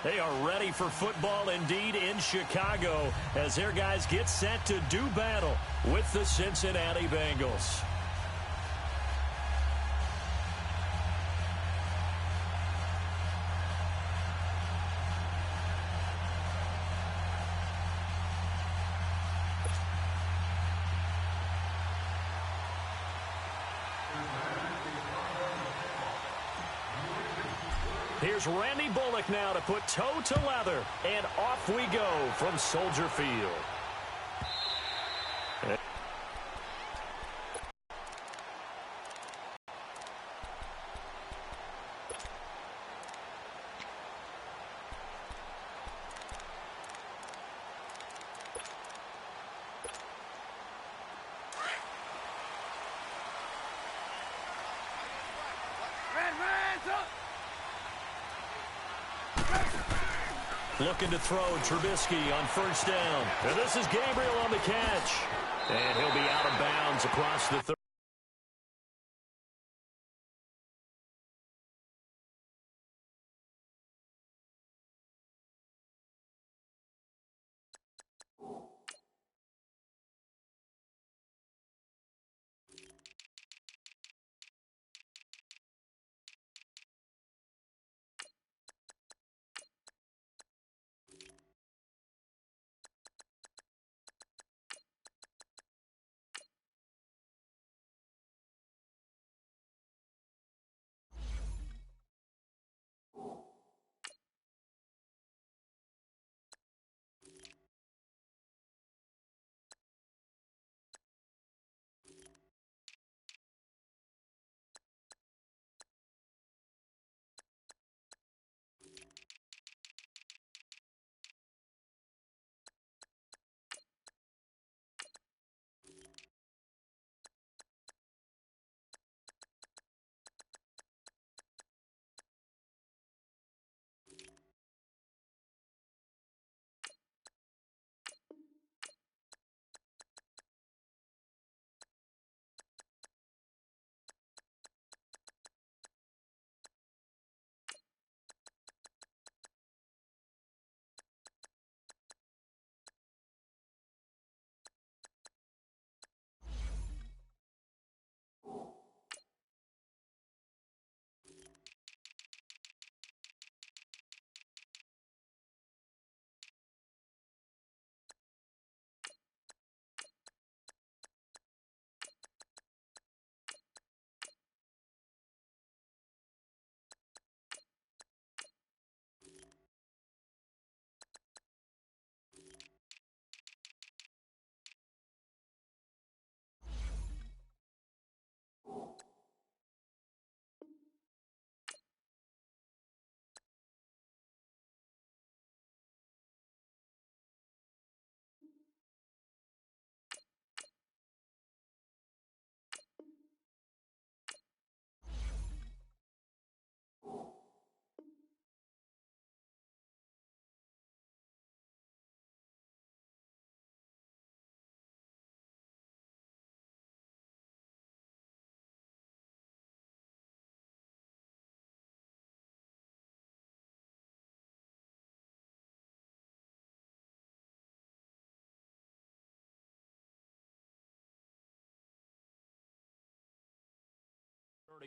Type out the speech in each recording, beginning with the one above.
They are ready for football indeed in Chicago as their guys get set to do battle with the Cincinnati Bengals. Here's Randy Bullock now to put toe to leather, and off we go from Soldier Field. Looking to throw Trubisky on first down. And this is Gabriel on the catch. And he'll be out of bounds across the 30.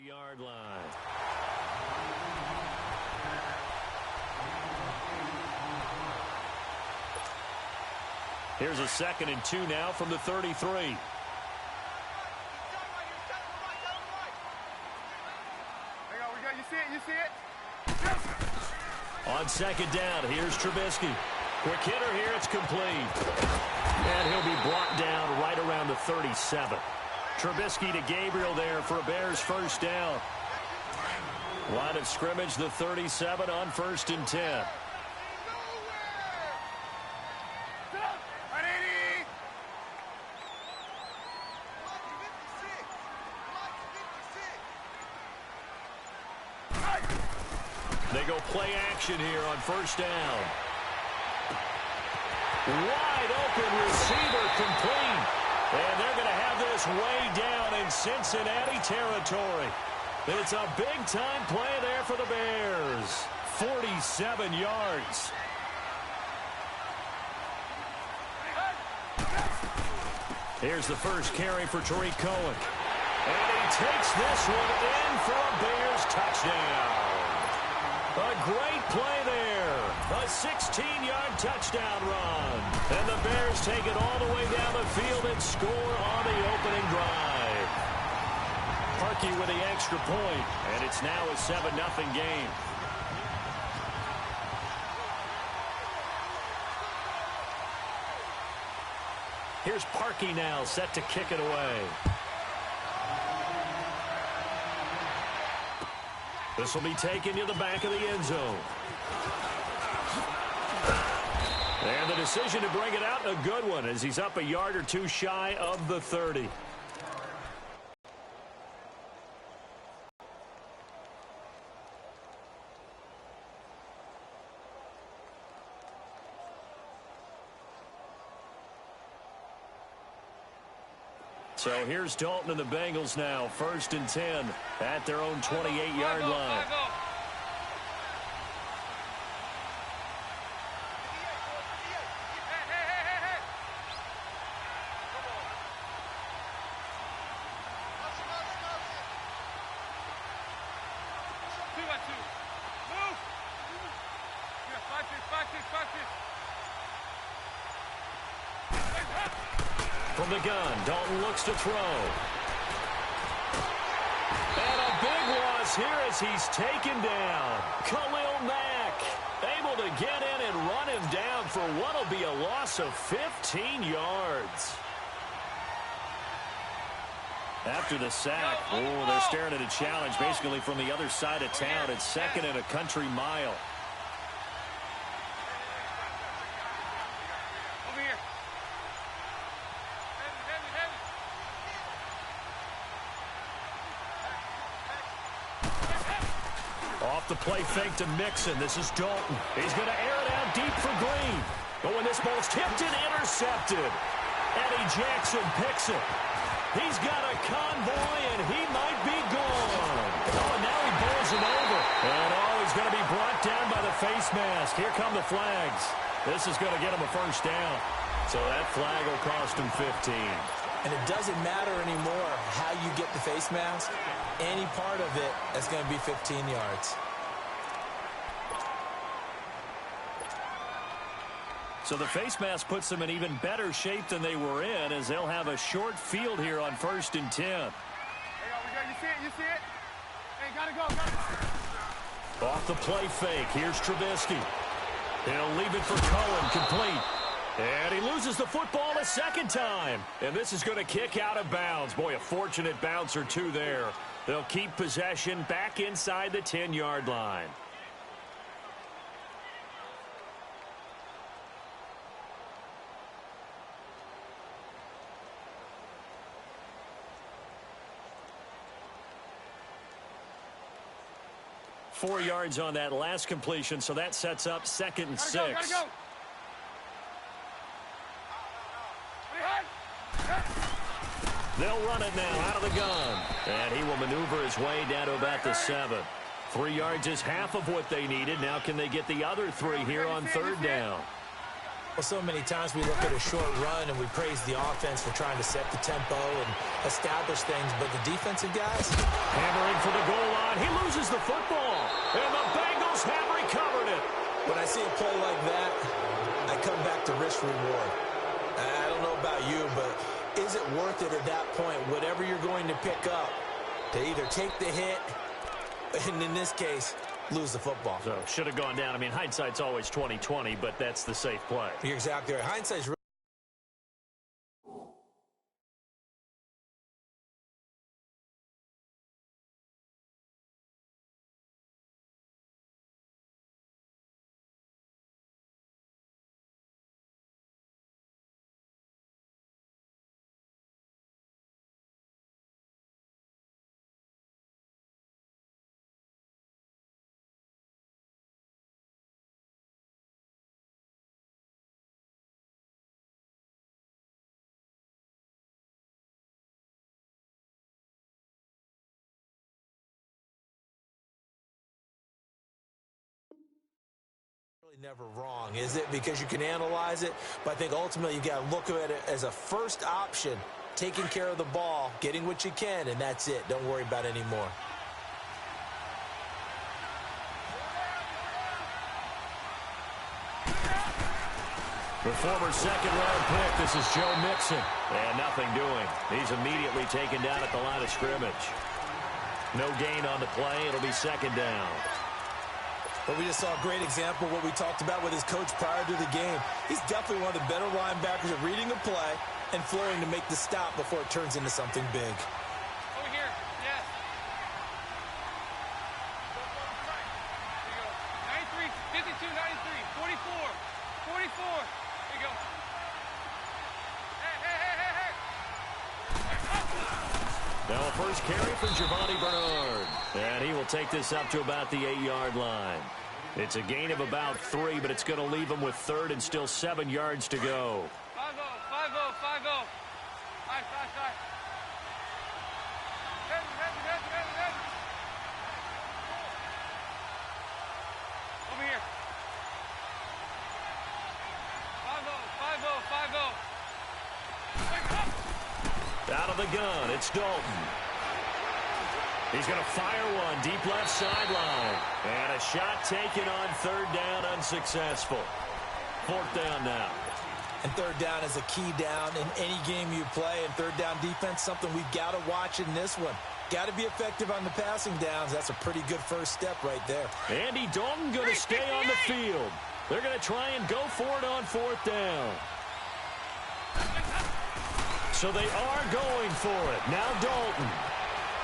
Yard line. Here's a 2nd and 2 now from the 33. You see it? On 2nd down, here's Trubisky. Quick hitter here, it's complete. And he'll be brought down right around the 37. Trubisky to Gabriel there for a Bears first down. Line of scrimmage, the 37 on 1st and 10. They go play action here on first down. Wide open receiver complete. And they're going to have this way down in Cincinnati territory. It's a big-time play there for the Bears. 47 yards. Here's the first carry for Tariq Cohen. And he takes this one in for a Bears touchdown. A great play there. A 16-yard touchdown run. And the Bears take it all the way down the field and score on the opening drive. Parkey with the extra point, and it's now a 7-0 game. Here's Parkey now, set to kick it away. This will be taken to the back of the end zone. And the decision to bring it out, a good one, as he's up a yard or two shy of the 30. So here's Dalton and the Bengals now, 1st and 10 at their own 28-yard line. From the gun, Dalton looks to throw. And a big loss here as he's taken down. Khalil Mack able to get in and run him down for what will be a loss of 15 yards. After the sack, they're staring at a challenge basically from the other side of town. It's 2nd and a country mile. Off the play fake to Mixon. This is Dalton. He's going to air it out deep for Green. But when this ball's tipped and intercepted, Eddie Jackson picks it. He's got a convoy, and he might be gone. Oh, and now he bowls him over. And, he's going to be brought down by the face mask. Here come the flags. This is going to get him a first down. So that flag will cost him 15. And it doesn't matter anymore how you get the face mask. Any part of it is going to be 15 yards. So the face mask puts them in even better shape than they were in, as they'll have a short field here on 1st and 10. There you go. You see it? You see it? Hey, gotta go. Off the play fake. Here's Trubisky. He'll leave it for Cohen, complete. And he loses the football a second time. And this is going to kick out of bounds. Boy, a fortunate bounce or two there. They'll keep possession back inside the 10-yard line. Four yards on that last completion, so that sets up 2nd and 6. Gotta go. They'll run it now out of the gun. And he will maneuver his way down to about the 7. 3 yards is half of what they needed. Now can they get the other 3 here on 3rd down? Well, so many times we look at a short run and we praise the offense for trying to set the tempo and establish things, but the defensive guys? Hammering for the goal line. He loses the football. And the Bengals have recovered it. When I see a play like that, I come back to risk reward. I don't know about you, but is it worth it at that point, whatever you're going to pick up, to either take the hit, and in this case, lose the football? So should have gone down. I mean, hindsight's always 20/20, but that's the safe play. You're exactly right. Hindsight's Never wrong, is it? Because you can analyze it, but I think ultimately you got to look at it as a first option, taking care of the ball, getting what you can, and that's it. Don't worry about it anymore. The former second-round pick, this is Joe Mixon. And nothing doing. He's immediately taken down at the line of scrimmage. No gain on the play. It'll be second down. But we just saw a great example of what we talked about with his coach prior to the game. He's definitely one of the better linebackers at reading a play and flowing to make the stop before it turns into something big. Over here, yes. There you go. 93, 52, 93, 44, 44. There you go. Hey. Now a first carry for Giovanni Bernard. And he will take this up to about the 8-yard line. It's a gain of about 3, but it's going to leave him with third and still 7 yards to go. 5-0. Side. Heavy. Over here. 5-0. Out of the gun, it's Dalton. He's going to fire one deep left sideline. And a shot taken on third down, unsuccessful. Fourth down now. And third down is a key down in any game you play. And third down defense, something we've got to watch in this one. Got to be effective on the passing downs. That's a pretty good first step right there. Andy Dalton going to stay on the field. They're going to try and go for it on fourth down. So they are going for it. Now Dalton.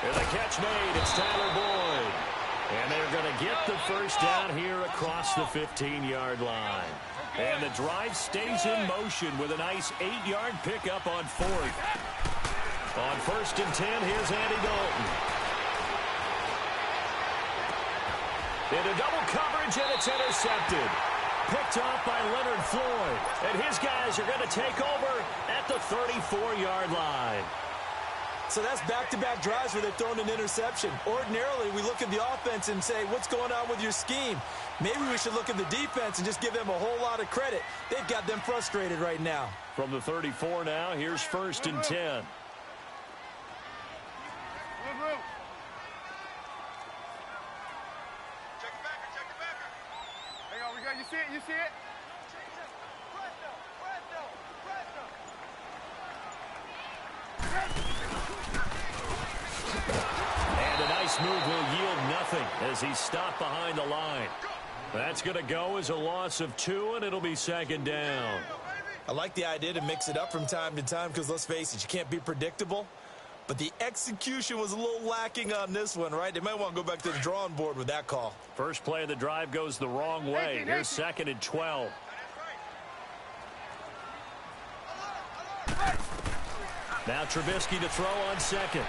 And the catch made. It's Tyler Boyd. And they're going to get the first down here across the 15-yard line. And the drive stays in motion with a nice 8-yard pickup on fourth. On first and 10, here's Andy Dalton. Into double coverage, and it's intercepted. Picked off by Leonard Floyd. And his guys are going to take over at the 34-yard line. So that's back-to-back drives where they've thrown an interception. Ordinarily, we look at the offense and say, what's going on with your scheme? Maybe we should look at the defense and just give them a whole lot of credit. They've got them frustrated right now. From the 34 now, here's first and 10. Check it backer. There you go, we got, you see it? And a nice move will yield nothing as he's stopped behind the line. That's going to go as a loss of 2, and it'll be second down. I like the idea to mix it up from time to time because, let's face it, you can't be predictable. But the execution was a little lacking on this one, right? They might want to go back to the drawing board with that call. First play of the drive goes the wrong way. Here's second and 12. Now Trubisky to throw on second.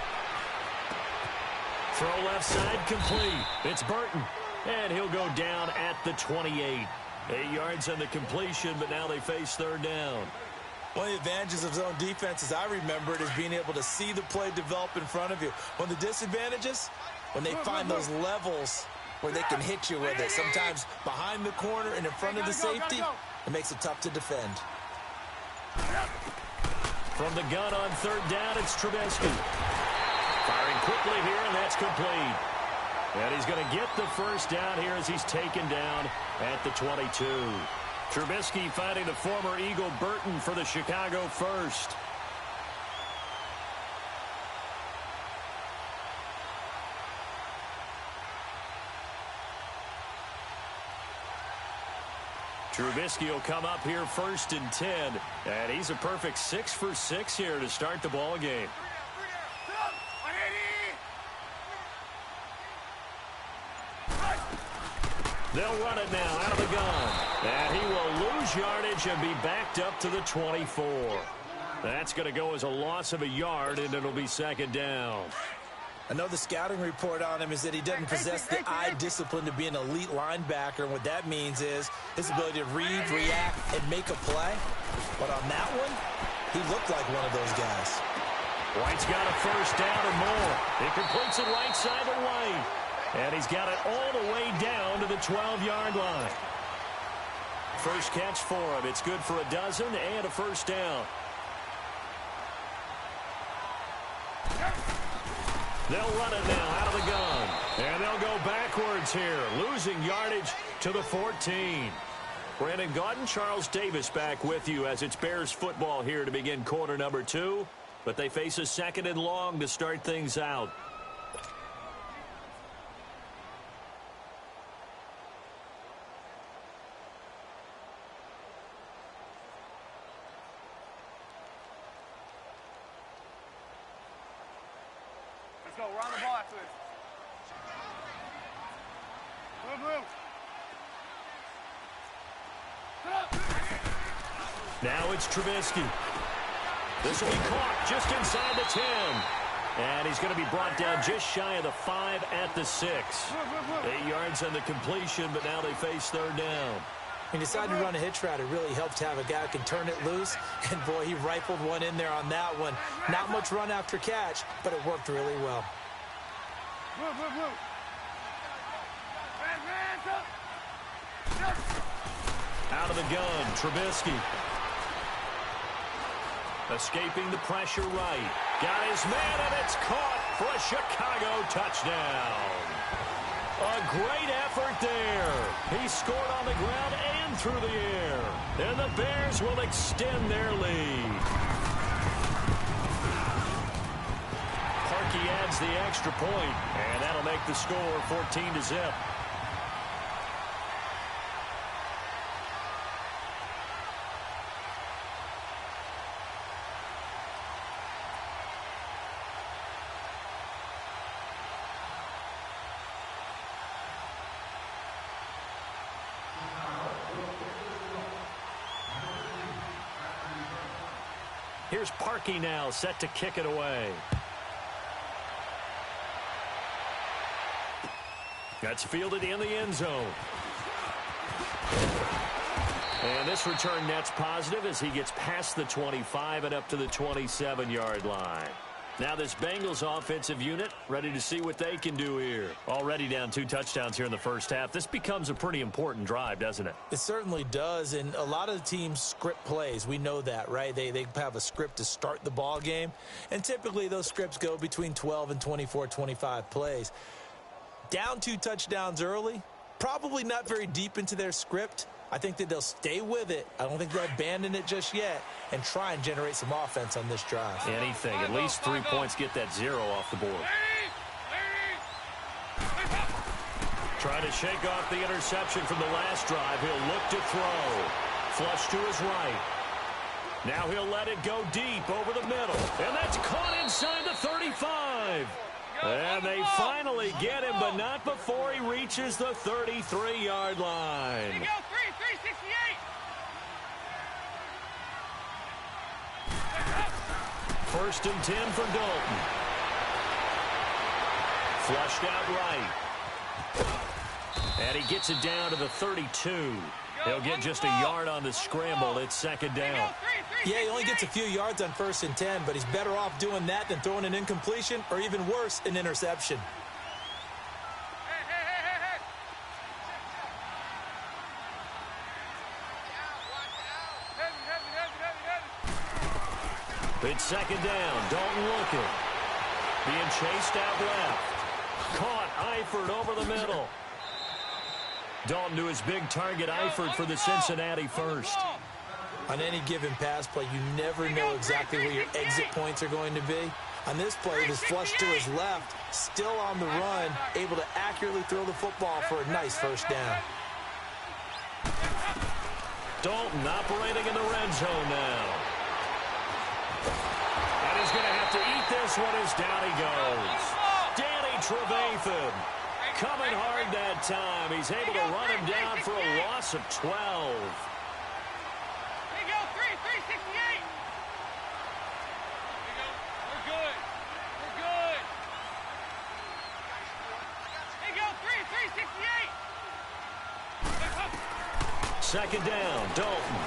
Throw left side complete. It's Burton. And he'll go down at the 28. 8 yards on the completion, but now they face third down. One of the advantages of zone defense, as I remember it, is being able to see the play develop in front of you. One of the disadvantages, when they find those levels where they can hit you with it, sometimes behind the corner and in front of the safety, it makes it tough to defend. From the gun on third down, it's Trubisky. Firing quickly here, and that's complete. And he's going to get the first down here as he's taken down at the 22. Trubisky finding the former Eagle Burton for the Chicago first. Trubisky will come up here first and 10. And he's a perfect 6 for 6 here to start the ball game. They'll run it now out of the gun. And he will lose yardage and be backed up to the 24. That's going to go as a loss of a yard, and it'll be second down. I know the scouting report on him is that he doesn't possess the eye discipline to be an elite linebacker. And what that means is his ability to read, react, and make a play. But on that one, he looked like one of those guys. White's got a first down and more. He completes it right side to White. And he's got it all the way down to the 12-yard line. first catch for him. It's good for a dozen and a first down. They'll run it now out of the gun. And they'll go backwards here, losing yardage to the 14. Brandon Gaudin, Charles Davis back with you as it's Bears football here to begin quarter number 2. But they face a second and long to start things out. Let's go. Run the ball after this. Blue. Now it's Trubisky. This will be caught just inside the 10. And he's going to be brought down just shy of the 5 at the 6. 8 yards on the completion, but now they face third down. He decided to run a hitch route. It really helped to have a guy who can turn it loose. And, boy, he rifled one in there on that one. Not much run after catch, but it worked really well. Out of the gun, Trubisky. Escaping the pressure right. Got his man, and it's caught for a Chicago touchdown. A great effort there. He scored on the ground and through the air. And the Bears will extend their lead. Parkey adds the extra point, and that'll make the score 14-0. Here's Parkey now, set to kick it away. That's fielded in the end zone. And this return net's positive as he gets past the 25 and up to the 27-yard line. Now this Bengals offensive unit ready to see what they can do here. Already down 2 touchdowns here in the first half. This becomes a pretty important drive, doesn't it? It certainly does, and a lot of the teams script plays. We know that, right? They have a script to start the ball game, and typically those scripts go between 12 and 24, 25 plays. Down 2 touchdowns early, probably not very deep into their script. I think that they'll stay with it. I don't think they'll abandon it just yet and try and generate some offense on this drive. Anything. At least 3 points get that 0 off the board. Trying to shake off the interception from the last drive. He'll look to throw. Flush to his right. Now he'll let it go deep over the middle. And that's caught inside the 35. And they finally get him, but not before he reaches the 33-yard line. Here you go, 368. First and 10 for Dalton. Flushed out right. And he gets it down to the 32. He'll get just a yard on the scramble. It's second down. Yeah, he only gets a few yards on 1st and 10, but he's better off doing that than throwing an incompletion or even worse, an interception. It's second down. Dalton looking. Being chased out left. Caught Eifert over the middle. Dalton to his big target, Eifert, for the Cincinnati first. On any given pass play, you never know exactly where your exit points are going to be. On this play, it was flushed to his left, still on the run, able to accurately throw the football for a nice first down. Dalton operating in the red zone now. And he's going to have to eat this one as down he goes. Danny Trevathan coming hard that time. He's able to run him down for a loss of 12. Second down, Dalton.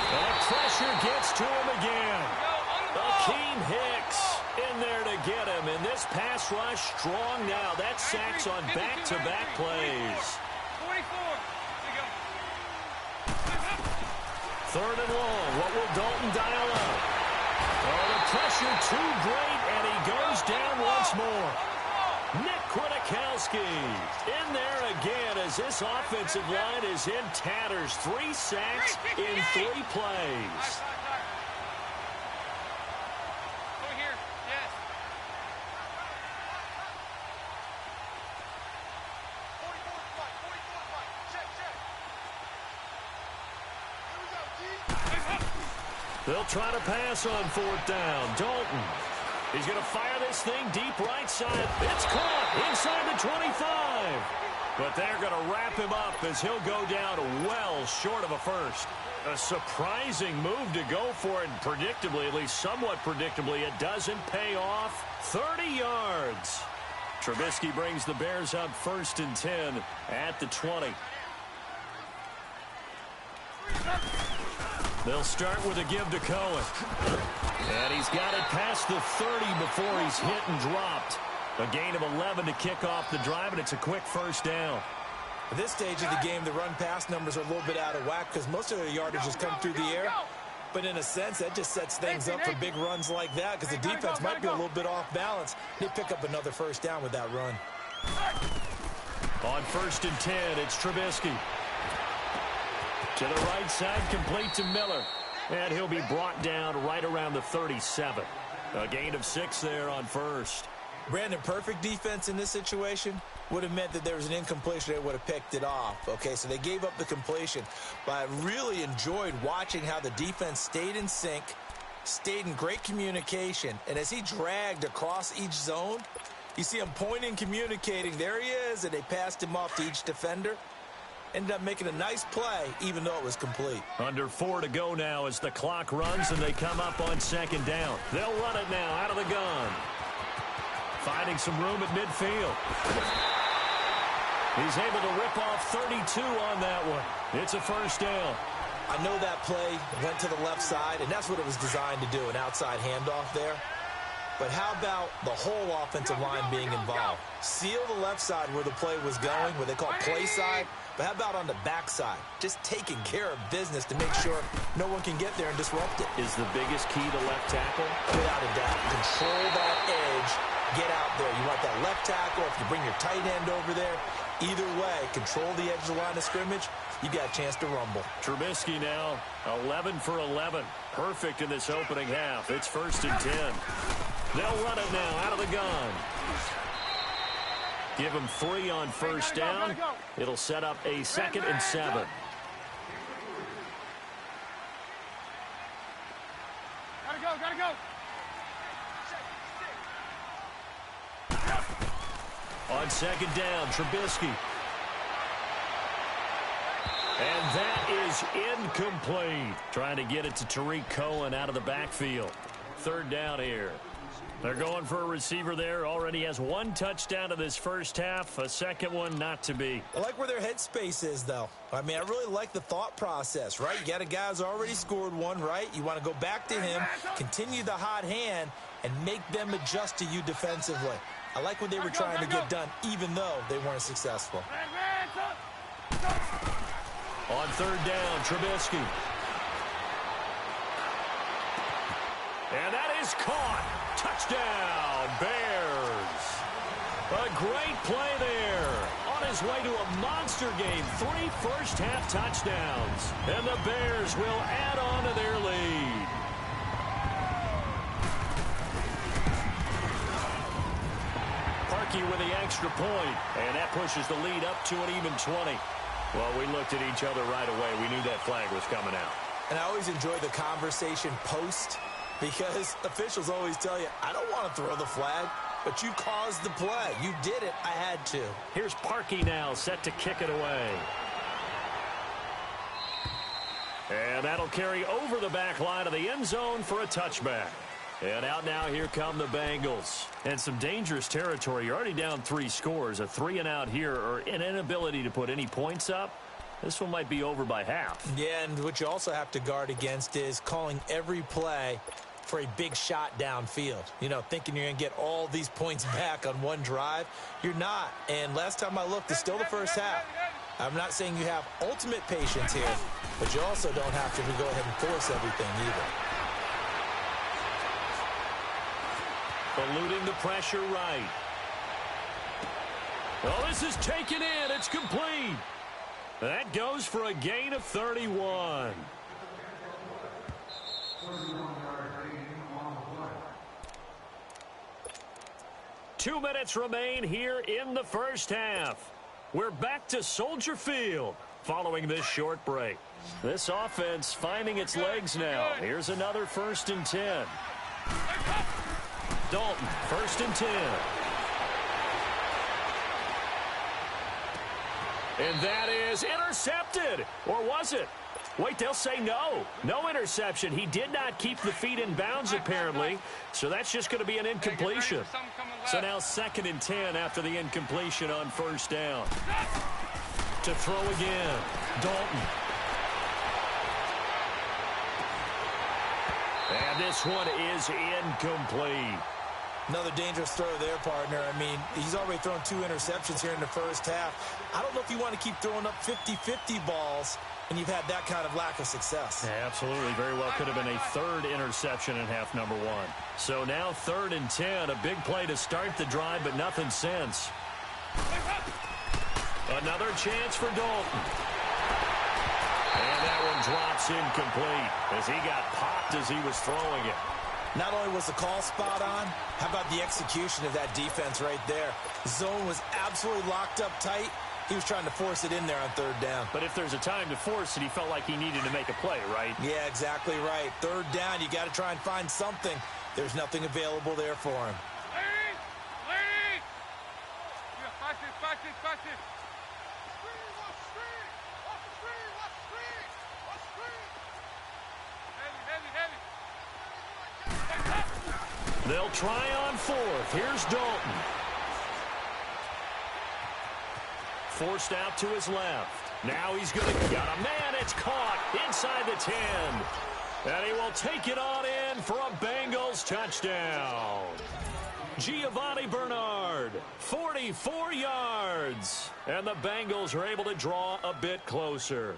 And the pressure gets to him again. Akeem Hicks in there to get him. And this pass rush strong now. That's sacks on back-to-back plays. 44. Third and long. What will Dalton dial up? Oh, the pressure too great, and he goes down once more. Nick Kwiatkowski in there again as this offensive line is in tatters. 3 sacks in 3 plays. They'll try to pass on 4th down. Dalton. He's going to fire this thing deep right side. It's caught inside the 25. But they're going to wrap him up as he'll go down well short of a first. A surprising move to go for it, and predictably, at least somewhat predictably, it doesn't pay off. 30 yards. Trubisky brings the Bears up 1st and 10 at the 20. They'll start with a give to Cohen. And he's got it past the 30 before he's hit and dropped. A gain of 11 to kick off the drive, and it's a quick first down. At this stage of the game, the run-pass numbers are a little bit out of whack because most of their yardage has come through the air. But in a sense, that just sets things up for big runs like that because the defense might be a little bit off balance. They pick up another first down with that run. On 1st and 10, it's Trubisky. To the right side, complete to Miller. And he'll be brought down right around the 37. A gain of 6 there on 1st. Brandon, perfect defense in this situation would have meant that there was an incompletion. They would have picked it off. Okay, so they gave up the completion. But I really enjoyed watching how the defense stayed in sync, stayed in great communication. And as he dragged across each zone, you see him pointing, communicating. There he is, and they passed him off to each defender. Ended up making a nice play, even though it was complete. Under 4 to go now as the clock runs and they come up on 2nd down. They'll run it now out of the gun. Finding some room at midfield. He's able to rip off 32 on that one. It's a first down. I know that play went to the left side, and that's what it was designed to do, an outside handoff there. But how about the whole offensive line being involved? Seal the left side where the play was going, what they call play side. But how about on the backside? Just taking care of business to make sure no one can get there and disrupt it. Is the biggest key to left tackle? Without a doubt. Control that edge. Get out there. You want that left tackle. If you bring your tight end over there, either way, control the edge of the line of scrimmage. You got a chance to rumble. Trubisky now 11 for 11. Perfect in this opening half. It's 1st and 10. They'll run it now out of the gun. Give him 3 on first down. It'll set up a 2nd and 7. Gotta go. On 2nd down, Trubisky. And that is incomplete. Trying to get it to Tariq Cohen out of the backfield. 3rd down here. They're going for a receiver there. Already has 1 touchdown in this first half. A 2nd one not to be. I like where their headspace is, though. I mean, I really like the thought process, right? You got a guy who's already scored 1, right? You want to go back to him, continue the hot hand, and make them adjust to you defensively. I like what they were trying to get done, even though they weren't successful. On 3rd down, Trubisky. And that is caught. Touchdown, Bears. A great play there. On his way to a monster game. 3 first-half touchdowns. And the Bears will add on to their lead. Parkey with the extra point. And that pushes the lead up to an even 20. Well, we looked at each other right away. We knew that flag was coming out. And I always enjoy the conversation post, because officials always tell you, I don't want to throw the flag, but you caused the play. You did it. I had to. Here's Parkey now set to kick it away. And that'll carry over the back line of the end zone for a touchback. And out now, here come the Bengals. And some dangerous territory. You're already down 3 scores. A 3-and-out here, or an inability to put any points up. This one might be over by half. Yeah, and what you also have to guard against is calling every play for a big shot downfield. You know, thinking you're going to get all these points back on one drive. You're not. And last time I looked, it's still the first half. I'm not saying you have ultimate patience here, but you also don't have to go ahead and force everything either. Eluding the pressure right. Well, this is taken in. It's complete. That goes for a gain of 31. Two minutes remain here in the first half. We're back to Soldier Field following this short break. This offense finding its legs now. Here's another 1st and 10. Dalton, 1st and 10. And that is intercepted. Or was it? Wait, they'll say no. No interception. He did not keep the feet in bounds, apparently. So that's just going to be an incompletion. So now 2nd and 10 after the incompletion on 1st down. To throw again. Dalton. And this one is incomplete. Another dangerous throw there, partner. I mean, he's already thrown 2 interceptions here in the first half. I don't know if you want to keep throwing up 50-50 balls and you've had that kind of lack of success. Yeah, absolutely. Very well could have been a 3rd interception in half number 1. So now 3rd and 10. A big play to start the drive, but nothing since. Another chance for Dalton. And that one drops incomplete as he got popped as he was throwing it. Not only was the call spot on, how about the execution of that defense right there? Zone was absolutely locked up tight. He was trying to force it in there on 3rd down. But if there's a time to force it, he felt like he needed to make a play, right? Yeah, exactly right. 3rd down, you got to try and find something. There's nothing available there for him. Lady! Lady! Yeah, watch this, watch this, watch this. Screen, watch screen! Watch the screen, watch screen! Watch screen! Heavy, heavy, heavy. They'll try on 4th. Here's Dalton. Forced out to his left. Now he's going to got a man. It's caught inside the 10. And he will take it on in for a Bengals touchdown. Giovanni Bernard, 44 yards. And the Bengals are able to draw a bit closer.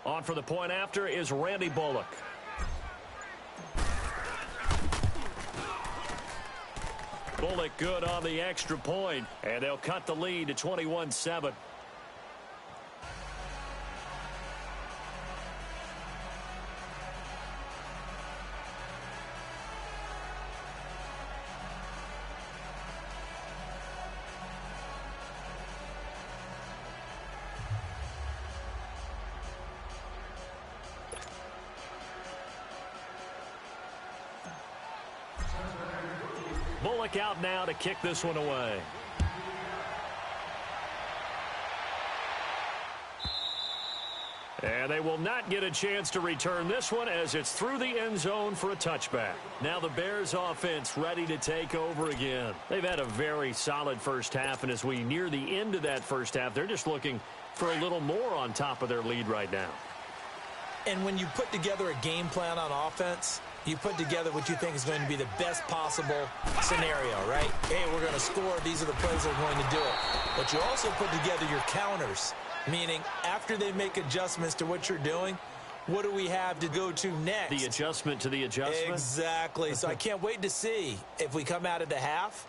On for the point after is Randy Bullock. Bullock good on the extra point, and they'll cut the lead to 21-7. Bullock out now to kick this one away. And they will not get a chance to return this one as it's through the end zone for a touchback. Now the Bears offense ready to take over again. They've had a very solid first half, and as we near the end of that first half, they're just looking for a little more on top of their lead right now. And when you put together a game plan on offense, you put together what you think is going to be the best possible scenario, right? Hey, we're going to score. These are the plays that are going to do it. But you also put together your counters, meaning after they make adjustments to what you're doing, what do we have to go to next? The adjustment to the adjustment? Exactly. So I can't wait to see if we come out of the half,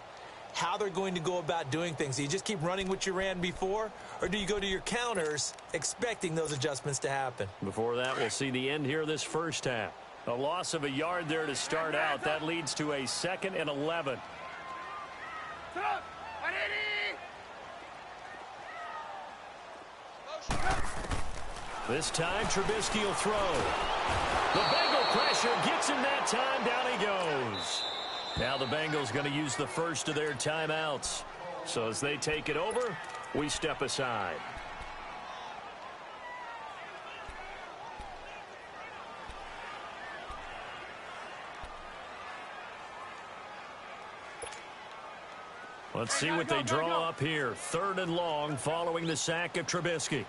how they're going to go about doing things. Do you just keep running what you ran before, or do you go to your counters expecting those adjustments to happen? Before that, we'll see the end here of this first half. A loss of a yard there to start out. That leads to a 2nd and 11. This time, Trubisky will throw. The Bengal pressure gets him that time. Down he goes. Now the Bengals going to use the first of their timeouts. So as they take it over, we step aside. Let's see what they draw up here. 3rd and long following the sack of Trubisky.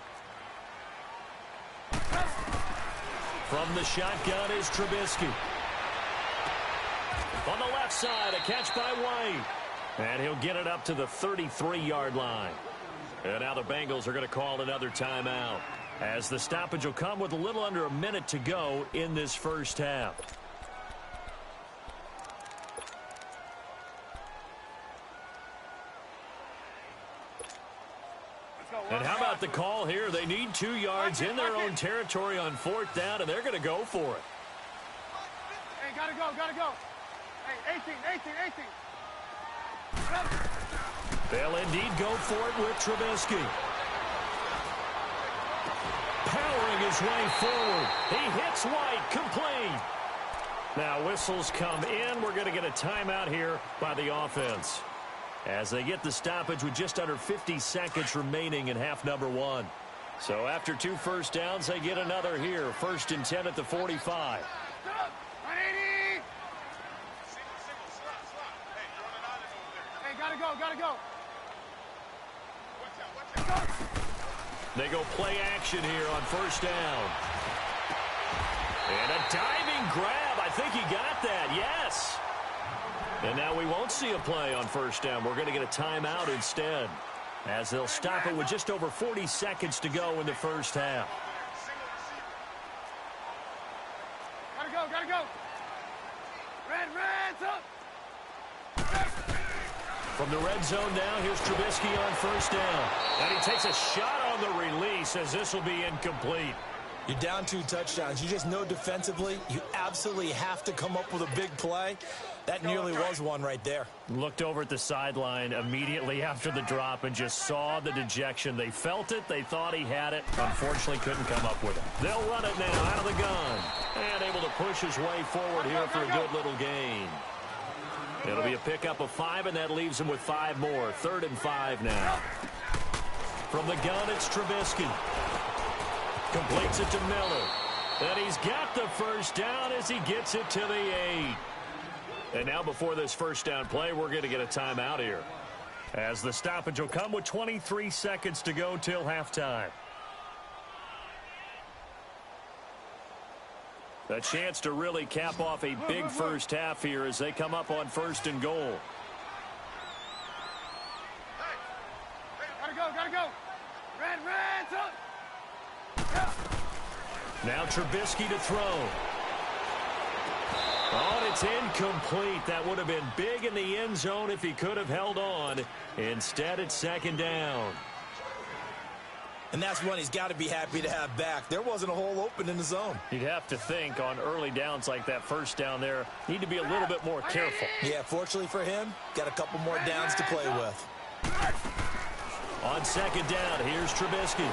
From the shotgun is Trubisky. On the left side, a catch by White. And he'll get it up to the 33-yard line. And now the Bengals are going to call another timeout, as the stoppage will come with a little under a minute to go in this first half. And how about the call here? They need 2 yards in their own territory on 4th down, and they're going to go for it. Hey, gotta go, gotta go. Hey, 18. They'll indeed go for it with Trubisky. Powering his way forward. He hits White, complete. Now whistles come in. We're going to get a timeout here by the offense, as they get the stoppage with just under 50 seconds remaining in half number 1. So after 2 first downs, they get another here. 1st and 10 at the 45. 180. Hey, gotta go. They go play action here on 1st down. And a diving grab. I think he got that. Yes. And now we won't see a play on 1st down. We're going to get a timeout instead, as they'll stop it with just over 40 seconds to go in the first half. Gotta go. Red's up. From the red zone now, here's Trubisky on 1st down. And he takes a shot on the release, as this will be incomplete. You're down 2 touchdowns. You just know defensively you absolutely have to come up with a big play. That nearly was one right there. Looked over at the sideline immediately after the drop and just saw the dejection. They felt it. They thought he had it. Unfortunately, couldn't come up with it. They'll run it now out of the gun. And able to push his way forward here for a good little gain. It'll be a pickup of 5, and that leaves him with 5 more. 3rd and 5 now. From the gun, it's Trubisky. Completes it to Miller. And he's got the 1st down as he gets it to the 8. And now before this 1st down play, we're going to get a timeout here, as the stoppage will come with 23 seconds to go till halftime. A chance to really cap off a big first half here as they come up on 1st and goal. Gotta go. Red's up. Now Trubisky to throw. Oh, and it's incomplete. That would have been big in the end zone if he could have held on. Instead, it's 2nd down. And that's one he's got to be happy to have back. There wasn't a hole open in the zone. You'd have to think on early downs like that 1st down there, need to be a little bit more careful. Yeah, fortunately for him, got a couple more downs to play with. On 2nd down, here's Trubisky.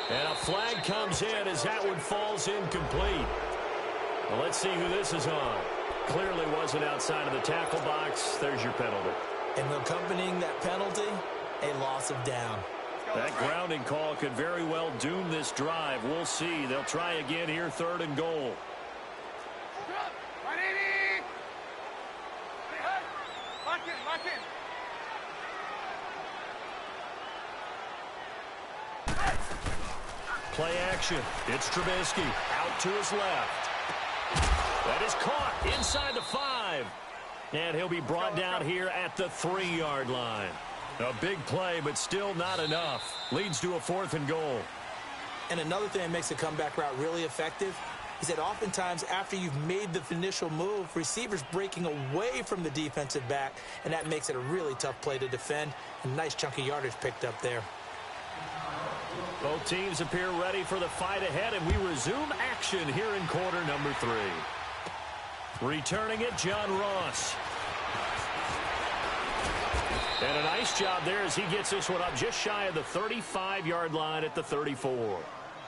And a flag comes in as that one falls incomplete. Well, let's see who this is on. Clearly wasn't outside of the tackle box. There's your penalty. And accompanying that penalty, a loss of down. That grounding call could very well doom this drive. We'll see. They'll try again here, 3rd and goal. 180. Lock in. Play action. It's Trubisky out to his left. That is caught inside the 5. And he'll be brought down here at the 3-yard line. A big play, but still not enough. Leads to a 4th and goal. And another thing that makes a comeback route really effective is that oftentimes after you've made the initial move, receivers breaking away from the defensive back, and that makes it a really tough play to defend. A nice chunk of yardage picked up there. Both teams appear ready for the fight ahead, and we resume action here in quarter number 3. Returning it, John Ross. And a nice job there as he gets this one up just shy of the 35-yard line at the 34.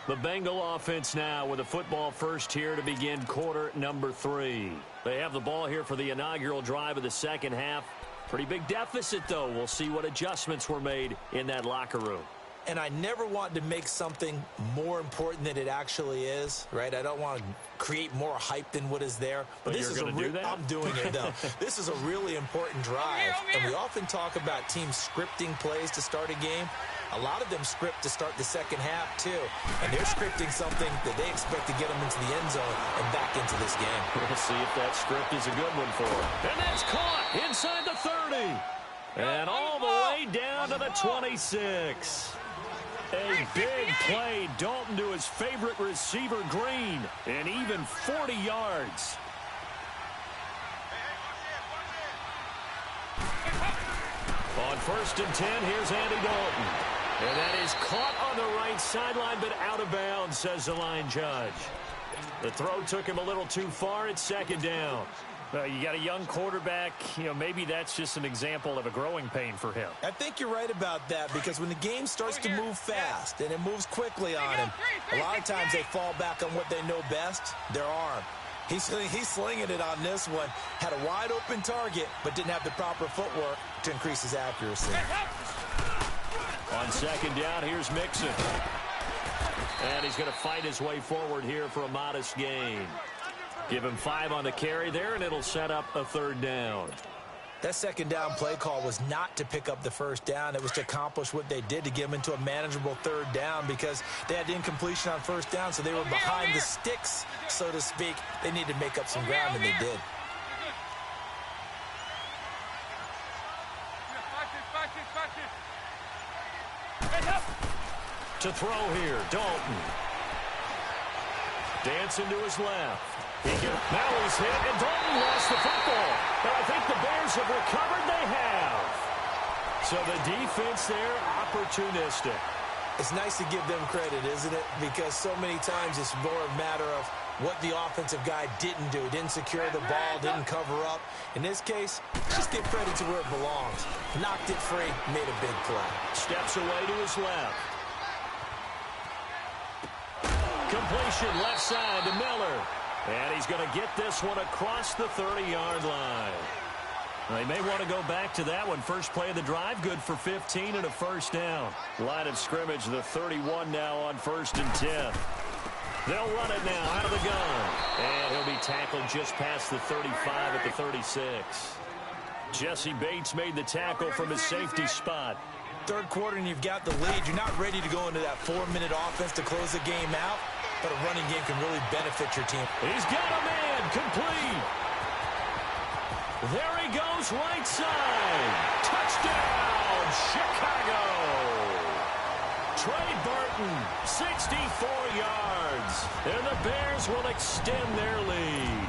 The Bengal offense now with a football first here to begin quarter number 3. They have the ball here for the inaugural drive of the second half. Pretty big deficit, though. We'll see what adjustments were made in that locker room. and I never want to make something more important than it actually is, right? I don't want to create more hype than what is there. But this is I'm doing it, though. This is a really important drive, and we often talk about teams scripting plays to start a game. A lot of them script to start the second half, too. And they're scripting something that they expect to get them into the end zone and back into this game. We'll see if that script is a good one for them. And that's caught inside the 30. And all the way down to the 26. A big play. Dalton to his favorite receiver, Green. And even 40 yards. On 1st and 10, here's Andy Dalton. And that is caught on the right sideline, but out of bounds, says the line judge. The throw took him a little too far. It's 2nd down. You got a young quarterback. Maybe that's just an example of a growing pain for him. I think you're right about that, because when the game starts to move fast and it moves quickly on him, a lot of times they fall back on what they know best, their arm. He's slinging it on this one. Had a wide open target, but didn't have the proper footwork to increase his accuracy. On 2nd down, here's Mixon. And he's going to fight his way forward here for a modest gain. Give him 5 on the carry there, and it'll set up a 3rd down. That 2nd down play call was not to pick up the 1st down. It was to accomplish what they did, to get them into a manageable 3rd down, because they had incompletion on 1st down, so they were behind the sticks, so to speak. They needed to make up some ground, and they did. To throw here, Dalton. Dancing to his left. Now he's hit, and Dalton lost the football. But I think the Bears have recovered. They have. So the defense there, opportunistic. It's nice to give them credit, isn't it? Because so many times it's more a matter of what the offensive guy didn't do. Didn't secure the ball, didn't cover up. In this case, just give credit to where it belongs. Knocked it free, made a big play. Steps away to his left. Completion left side to Miller. And he's going to get this one across the 30-yard line. They may want to go back to that one. First play of the drive, good for 15 and a 1st down. Line of scrimmage, the 31 now on 1st and 10. They'll run it now out of the gun. And he'll be tackled just past the 35 at the 36. Jesse Bates made the tackle from his safety spot. 3rd quarter and you've got the lead. You're not ready to go into that 4-minute offense to close the game out, but a running game can really benefit your team. He's got a man, complete. There he goes, right side. Touchdown, Chicago. Trey Burton, 64 yards. And the Bears will extend their lead.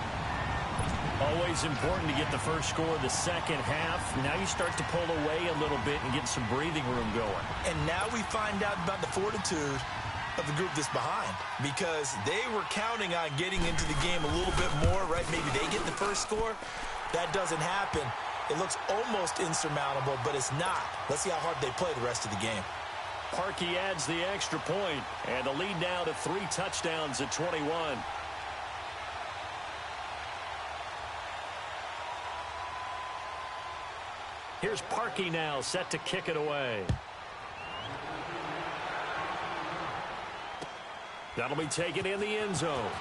Always important to get the first score of the second half. Now you start to pull away a little bit and get some breathing room going. And now we find out about the fortitude of the group that's behind, because they were counting on getting into the game a little bit more, right? Maybe they get the first score. That doesn't happen. It looks almost insurmountable, but it's not. Let's see how hard they play the rest of the game. Parkey adds the extra point, and the lead now to 3 touchdowns at 21. Here's Parkey now, set to kick it away. That'll be taken in the end zone.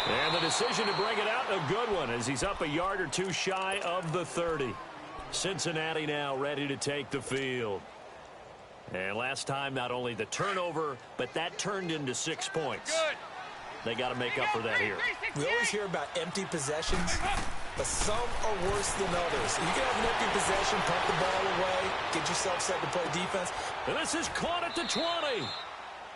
And the decision to bring it out, a good one, as he's up a yard or two shy of the 30. Cincinnati now ready to take the field. And last time, not only the turnover, but that turned into 6 points. They got to make up for that here. We always hear about empty possessions, but some are worse than others. You can have an empty possession, pump the ball away, get yourself set to play defense. And this is caught at the 20.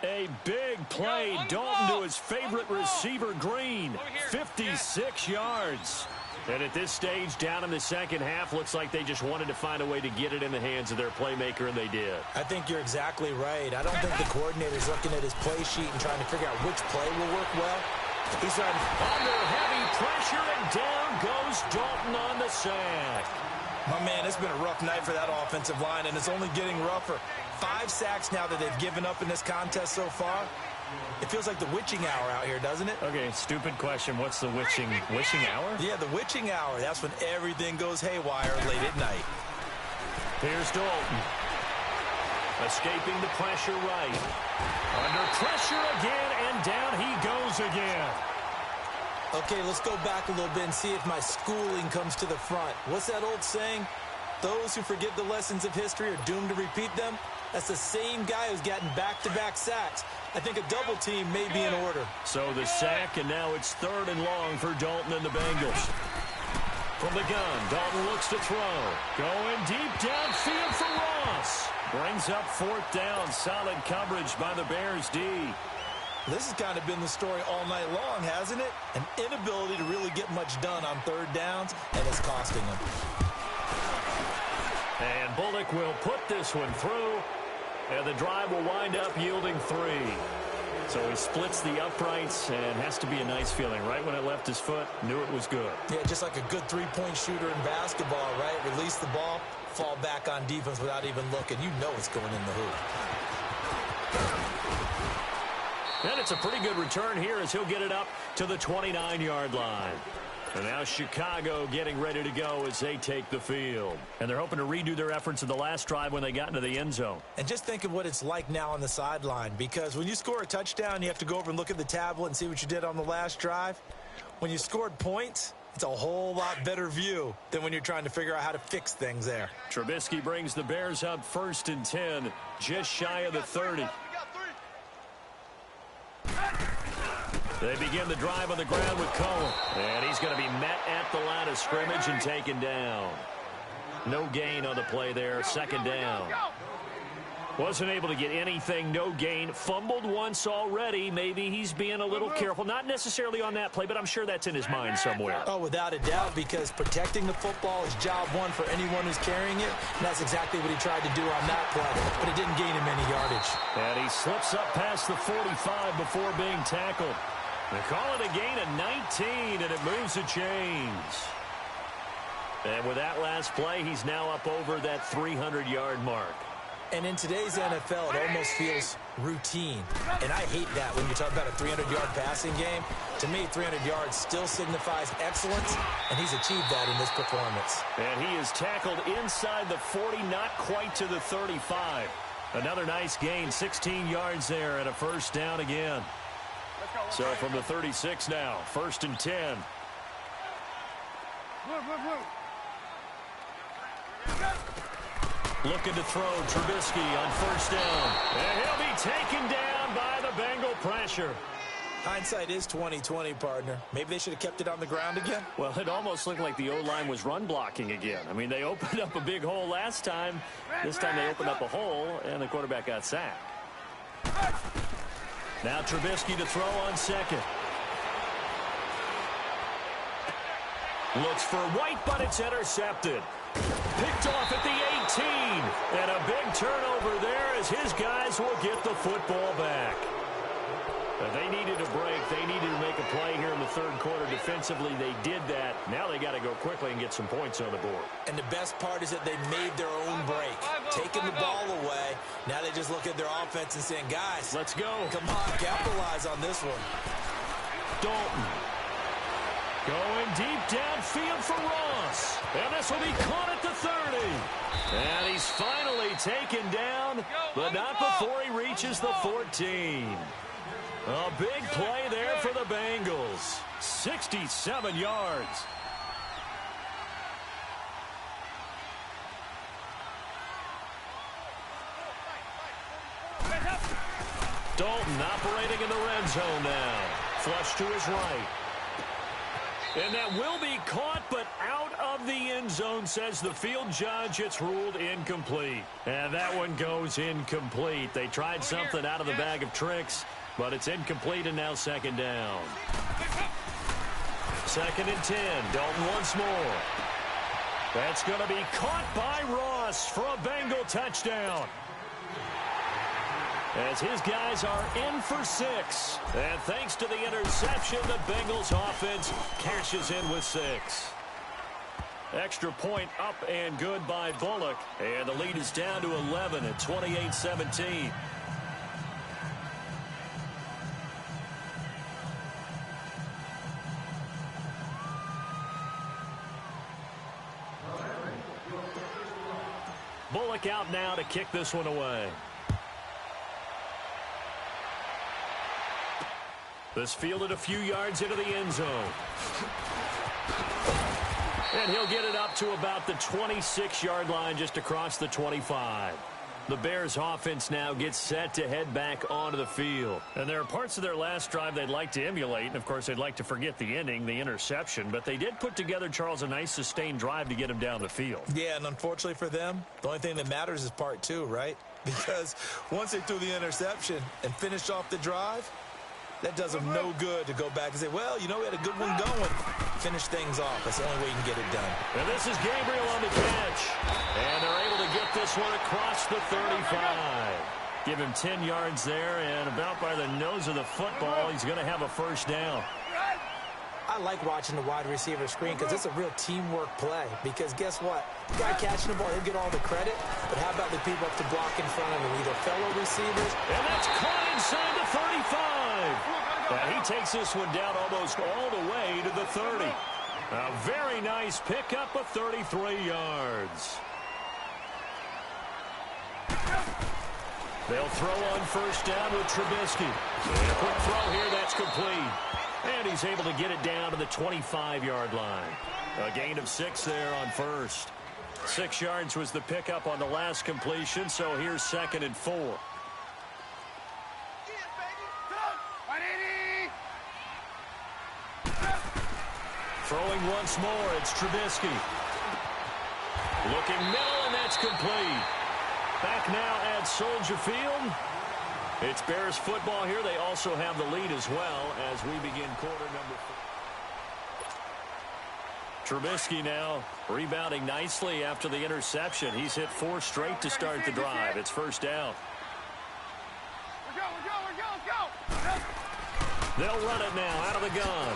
A big play. Dalton to his favorite receiver, Green. 56 yards. And at this stage, down in the second half, looks like they just wanted to find a way to get it in the hands of their playmaker, and they did. I think you're exactly right. I don't think the coordinator's looking at his play sheet and trying to figure out which play will work well. He's under heavy pressure, and down goes Dalton on the sack. My man, it's been a rough night for that offensive line, and it's only getting rougher. 5 sacks now that they've given up in this contest so far. It feels like the witching hour out here, doesn't it? Okay, stupid question. What's the witching hour? Yeah, the witching hour. That's when everything goes haywire late at night. Here's Dalton. Escaping the pressure right. Under pressure again, and down he goes again. Okay, let's go back a little bit and see if my schooling comes to the front. What's that old saying? Those who forget the lessons of history are doomed to repeat them. That's the same guy who's gotten back-to-back sacks. I think a double team may be in order. So the sack, and now it's 3rd and long for Dalton and the Bengals. From the gun, Dalton looks to throw. Going deep downfield for Ross. Brings up 4th down. Solid coverage by the Bears D. This has kind of been the story all night long, hasn't it? An inability to really get much done on 3rd downs, and it's costing them. And Bullock will put this one through, and the drive will wind up yielding 3. So he splits the uprights, and has to be a nice feeling. Right when it left his foot, knew it was good. Yeah, just like a good three-point shooter in basketball, right? Release the ball, fall back on defense without even looking. You know it's going in the hoop. And it's a pretty good return here as he'll get it up to the 29-yard line. And now Chicago getting ready to go as they take the field. And they're hoping to redo their efforts in the last drive when they got into the end zone. And just think of what it's like now on the sideline, because when you score a touchdown, you have to go over and look at the tablet and see what you did on the last drive. When you scored points, it's a whole lot better view than when you're trying to figure out how to fix things there. Trubisky brings the Bears up 1st and 10, just shy of the 30. They begin the drive on the ground with Cohen. And he's going to be met at the line of scrimmage and taken down. No gain on the play there. 2nd down. Wasn't able to get anything. No gain. Fumbled once already. Maybe he's being a little careful. Not necessarily on that play, but I'm sure that's in his mind somewhere. Oh, without a doubt, because protecting the football is job one for anyone who's carrying it. And that's exactly what he tried to do on that play. But it didn't gain him any yardage. And he slips up past the 45 before being tackled. They call it a gain of 19, and it moves the chains. And with that last play, he's now up over that 300-yard mark. And in today's NFL, it almost feels routine. And I hate that when you talk about a 300-yard passing game. To me, 300 yards still signifies excellence, and he's achieved that in this performance. And he is tackled inside the 40, not quite to the 35. Another nice gain, 16 yards there, and a 1st down again. So from the 36 now, 1st and 10. Looking to throw Trubisky on 1st down. And he'll be taken down by the Bengal pressure. Hindsight is 20/20, partner. Maybe they should have kept it on the ground again. Well, it almost looked like the O-line was run blocking again. I mean, they opened up a big hole last time. This time they opened up a hole, and the quarterback got sacked. Now Trubisky to throw on 2nd. Looks for White, but it's intercepted. Picked off at the 18. And a big turnover there as his guys will get the football back. They needed a break. They needed to make a play here in the 3rd quarter. Defensively, they did that. Now they got to go quickly and get some points on the board. And the best part is that they made their own break. Taking the ball away. Now they just look at their offense and saying, guys, let's go. Come on, capitalize on this one. Dalton. Going deep downfield for Ross. And this will be caught at the 30. And he's finally taken down, but not before he reaches the 14. A big play there for the Bengals. 67 yards. Dalton operating in the red zone now. Flush to his right. And that will be caught, but out of the end zone, says the field judge. It's ruled incomplete. And that one goes incomplete. They tried something out of the bag of tricks, but it's incomplete, and now 2nd down. 2nd and 10. Dalton once more. That's going to be caught by Ross for a Bengal touchdown. As his guys are in for 6. And thanks to the interception, the Bengals offense cashes in with 6. Extra point up and good by Bullock. And the lead is down to 11 at 28-17. Bullock out now to kick this one away. This fielded a few yards into the end zone. And he'll get it up to about the 26-yard line, just across the 25. The Bears offense now gets set to head back onto the field. And there are parts of their last drive they'd like to emulate. And, of course, they'd like to forget the ending, the interception. But they did put together, Charles, a nice sustained drive to get him down the field. Yeah, and unfortunately for them, the only thing that matters is part two, right? Because once they threw the interception and finished off the drive, that does them no good to go back and say, well, you know, we had a good one going. Finish things off. That's the only way you can get it done. And this is Gabriel on the catch. And they're able to get this one across the 35. Give him 10 yards there, and about by the nose of the football, he's going to have a first down. I like watching the wide receiver screen because it's a real teamwork play. Because guess what? The guy catching the ball, he'll get all the credit. But how about the people up to block in front of him, either fellow receivers? And that's caught inside the 35. And he takes this one down almost all the way to the 30. A very nice pickup of 33 yards. They'll throw on first down with Trubisky. And a quick throw here, that's complete. And he's able to get it down to the 25-yard line. A gain of 6 there on first. 6 yards was the pickup on the last completion, so here's 2nd and 4. Throwing once more, it's Trubisky. Looking middle, and that's complete. Back now at Soldier Field. It's Bears football here. They also have the lead as well as we begin quarter number 4. Trubisky now rebounding nicely after the interception. He's hit 4 straight to start the drive. It's first down. They'll run it now out of the gun.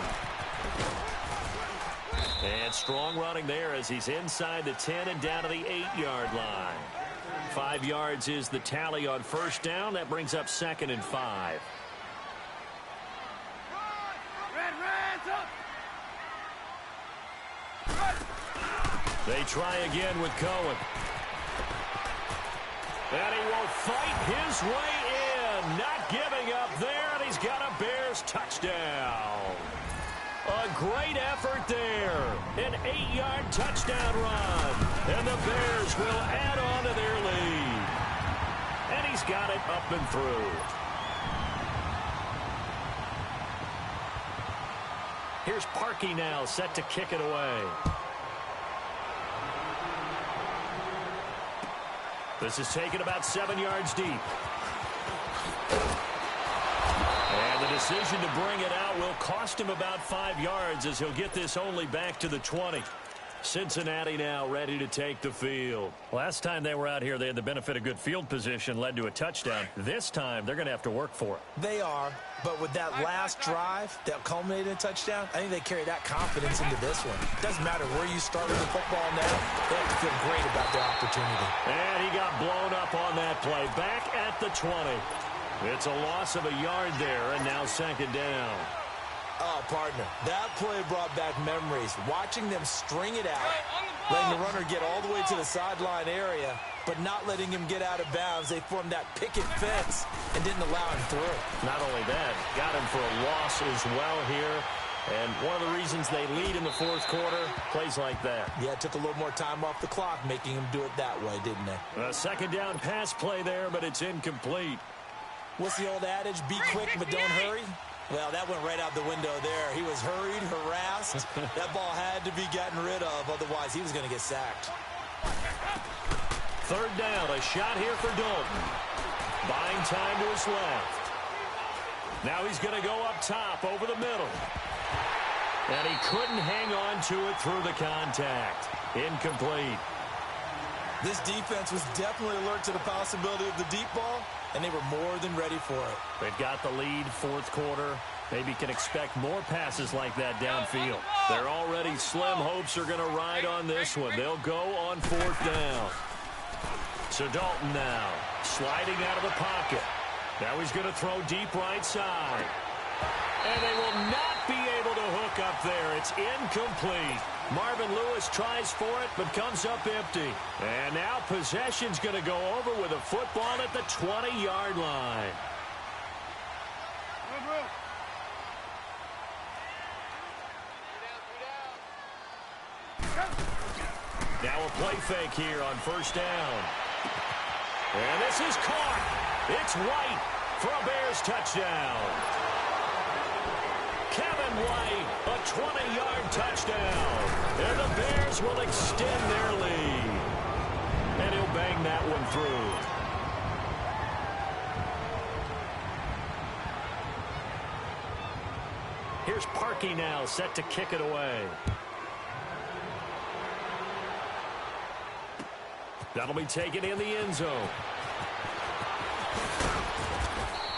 And strong running there as he's inside the 10 and down to the 8-yard line. 5 yards is the tally on first down. That brings up 2nd and 5. They try again with Cohen. And he will fight his way in. Not giving up there, and he's got a Bears touchdown. A great effort there. An 8-yard touchdown run. And the Bears will add on to their lead. And he's got it up and through. Here's Parkey now, set to kick it away. This is taken about 7 yards deep. And the decision to bring it out will cost him about 5 yards as he'll get this only back to the 20. Cincinnati now ready to take the field. Last time they were out here, they had the benefit of good field position, led to a touchdown. This time, they're going to have to work for it. They are, but with that last drive that culminated in a touchdown, I think they carry that confidence into this one. Doesn't matter where you start with the football now, they have to feel great about their opportunity. And he got blown up on that play. Back at the 20. It's a loss of a yard there, and now 2nd down. Oh, partner, that play brought back memories. Watching them string it out, letting the runner get all the way to the sideline area, but not letting him get out of bounds. They formed that picket fence and didn't allow him through. Not only that, got him for a loss as well here. And one of the reasons they lead in the 4th quarter, plays like that. Yeah, it took a little more time off the clock, making him do it that way, didn't it? A 2nd down pass play there, but it's incomplete. What's the old adage? Be quick, but don't hurry. Well, that went right out the window there. He was hurried, harassed. That ball had to be gotten rid of, otherwise he was going to get sacked. 3rd down, a shot here for Dalton. Buying time to his left. Now he's going to go up top over the middle. And he couldn't hang on to it through the contact. Incomplete. This defense was definitely alert to the possibility of the deep ball, and they were more than ready for it. They've got the lead, 4th quarter. Maybe can expect more passes like that downfield. Their already slim hopes are going to ride on this one. They'll go on 4th down. So Dalton now sliding out of the pocket. Now he's going to throw deep right side. And they will not be able to hook look up there. It's incomplete. Marvin Lewis tries for it, but comes up empty. And now possession's going to go over with a football at the 20-yard line. Now a play fake here on first down. And this is caught. It's White for a Bears touchdown. Kevin White, a 20-yard touchdown. And the Bears will extend their lead. And he'll bang that one through. Here's Parkey now, set to kick it away. That'll be taken in the end zone.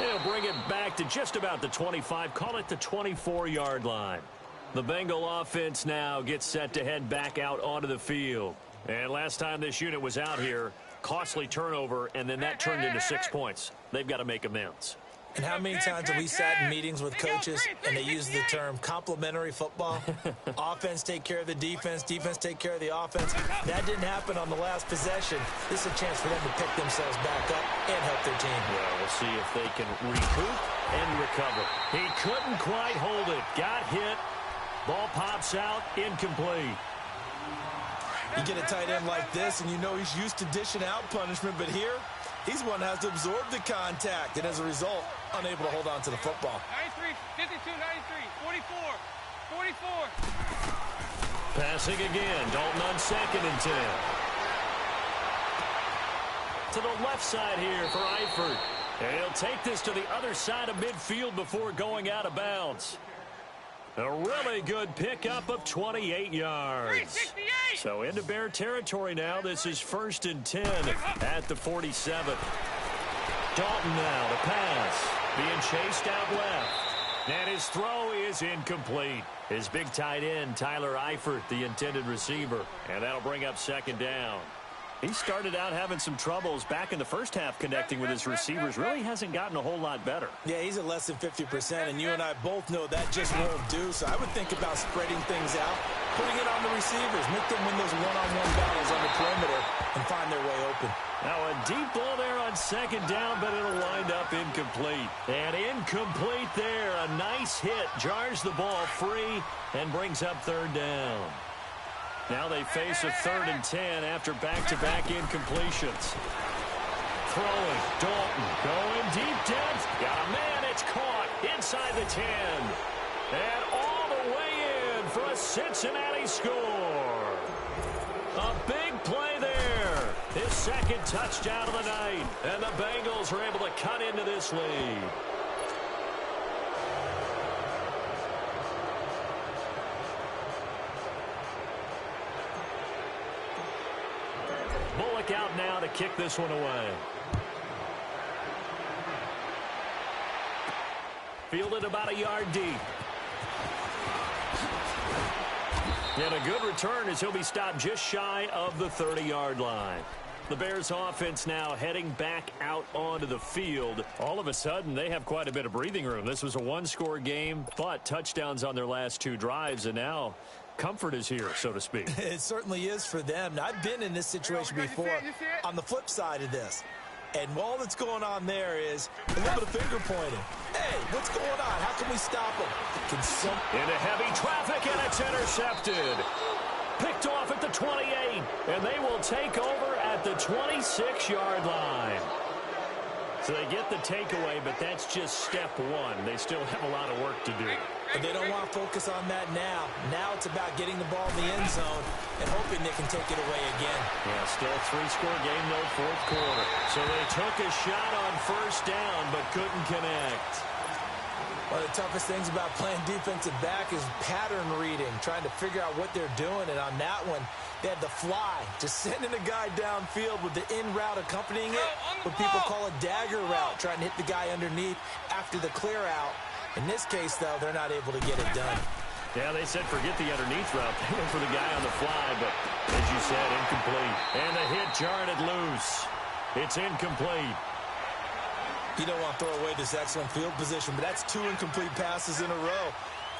They'll bring it back to just about the 25, call it the 24-yard line. The Bengal offense now gets set to head back out onto the field. And last time this unit was out here, costly turnover, and then that turned into 6 points. They've got to make amends. And how many times have we sat in meetings with coaches and they use the term complementary football? Offense take care of the defense, defense take care of the offense. That didn't happen on the last possession. This is a chance for them to pick themselves back up and help their team. Well, we'll see if they can recoup and recover. He couldn't quite hold it. Got hit. Ball pops out. Incomplete. You get a tight end like this, and you know he's used to dishing out punishment, but here, he's one that has to absorb the contact, and as a result, unable to hold on to the football. 93, 52, 93, 44, 44. Passing again. Dalton on 2nd and 10. To the left side here for Eifert. And he'll take this to the other side of midfield before going out of bounds. A really good pickup of 28 yards. So into Bear territory now. This is 1st and 10 at the 47. Dalton now to pass. Being chased out left. And his throw is incomplete. His big tight end, Tyler Eifert, the intended receiver. And that'll bring up 2nd down. He started out having some troubles back in the first half connecting with his receivers. Really hasn't gotten a whole lot better. Yeah, he's at less than 50%, and you and I both know that just won't do. So I would think about spreading things out, putting it on the receivers, make them win those one-on-one battles on the perimeter and find their way open. Now a deep ball there on 2nd down, but it'll wind up incomplete. And incomplete there. A nice hit. Jars the ball free and brings up 3rd down. Now they face a 3rd and 10 after back-to-back incompletions. Throwing. Dalton going deep depth. Got a man. It's caught inside the 10. And all the way in for a Cincinnati score. A big play there. His 2nd touchdown of the night. And the Bengals are able to cut into this lead. Bullock out now to kick this one away. Fielded about a yard deep. And a good return as he'll be stopped just shy of the 30-yard line. The Bears offense now heading back out onto the field. All of a sudden, they have quite a bit of breathing room. This was a one-score game, but touchdowns on their last 2 drives, and now comfort is here, so to speak. It certainly is for them. Now, I've been in this situation before on the flip side of this. And all that's going on there is a little bit of finger pointing. Hey, what's going on? How can we stop them? Into heavy traffic, and it's intercepted. Picked off at the 28, and they will take over at the 26-yard line. So they get the takeaway, but that's just step one. They still have a lot of work to do. But they don't want to focus on that now. Now it's about getting the ball in the end zone and hoping they can take it away again. Yeah, still a 3-score game, no 4th quarter. So they took a shot on 1st down, but couldn't connect. One of the toughest things about playing defensive back is pattern reading, trying to figure out what they're doing. And on that one, they had the fly, just sending a guy downfield with the in route accompanying it, what people call a dagger route, trying to hit the guy underneath after the clear out. In this case, though, they're not able to get it done. Yeah, they said forget the underneath route. They went for the guy on the fly, but as you said, incomplete. And the hit jarred it loose. It's incomplete. You don't want to throw away this excellent field position, but that's 2 incomplete passes in a row.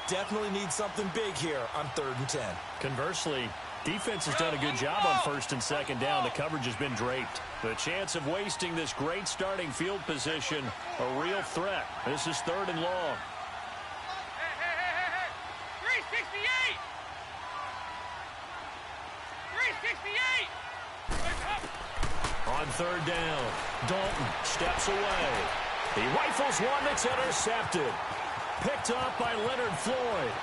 definitely need something big here on 3rd and 10. Conversely, defense has done a good job on 1st and 2nd down. The coverage has been draped. The chance of wasting this great starting field position, a real threat. This is 3rd and long. Hey. 368! 368! On 3rd down, Dalton steps away. He rifles one that's intercepted. Picked up by Leonard Floyd.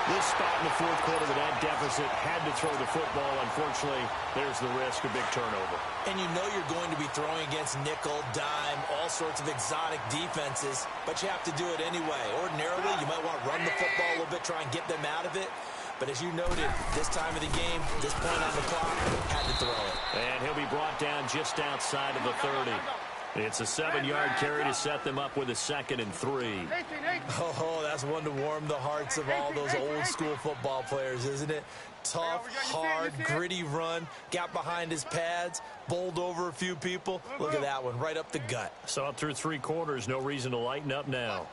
This spot in the 4th quarter with that deficit had to throw the football. Unfortunately, there's the risk of big turnover. And you know you're going to be throwing against nickel, dime, all sorts of exotic defenses, but you have to do it anyway. Ordinarily, you might want to run the football a little bit, try and get them out of it. But as you noted, this time of the game, this point on the clock, had to throw it. And he'll be brought down just outside of the 30. It's a 7-yard carry to set them up with a 2nd and 3. Oh, that's one to warm the hearts of all those old-school football players, isn't it? Tough, hard, gritty run, got behind his pads, bowled over a few people. Look at that one, right up the gut. Saw it through 3 quarters, no reason to lighten up now.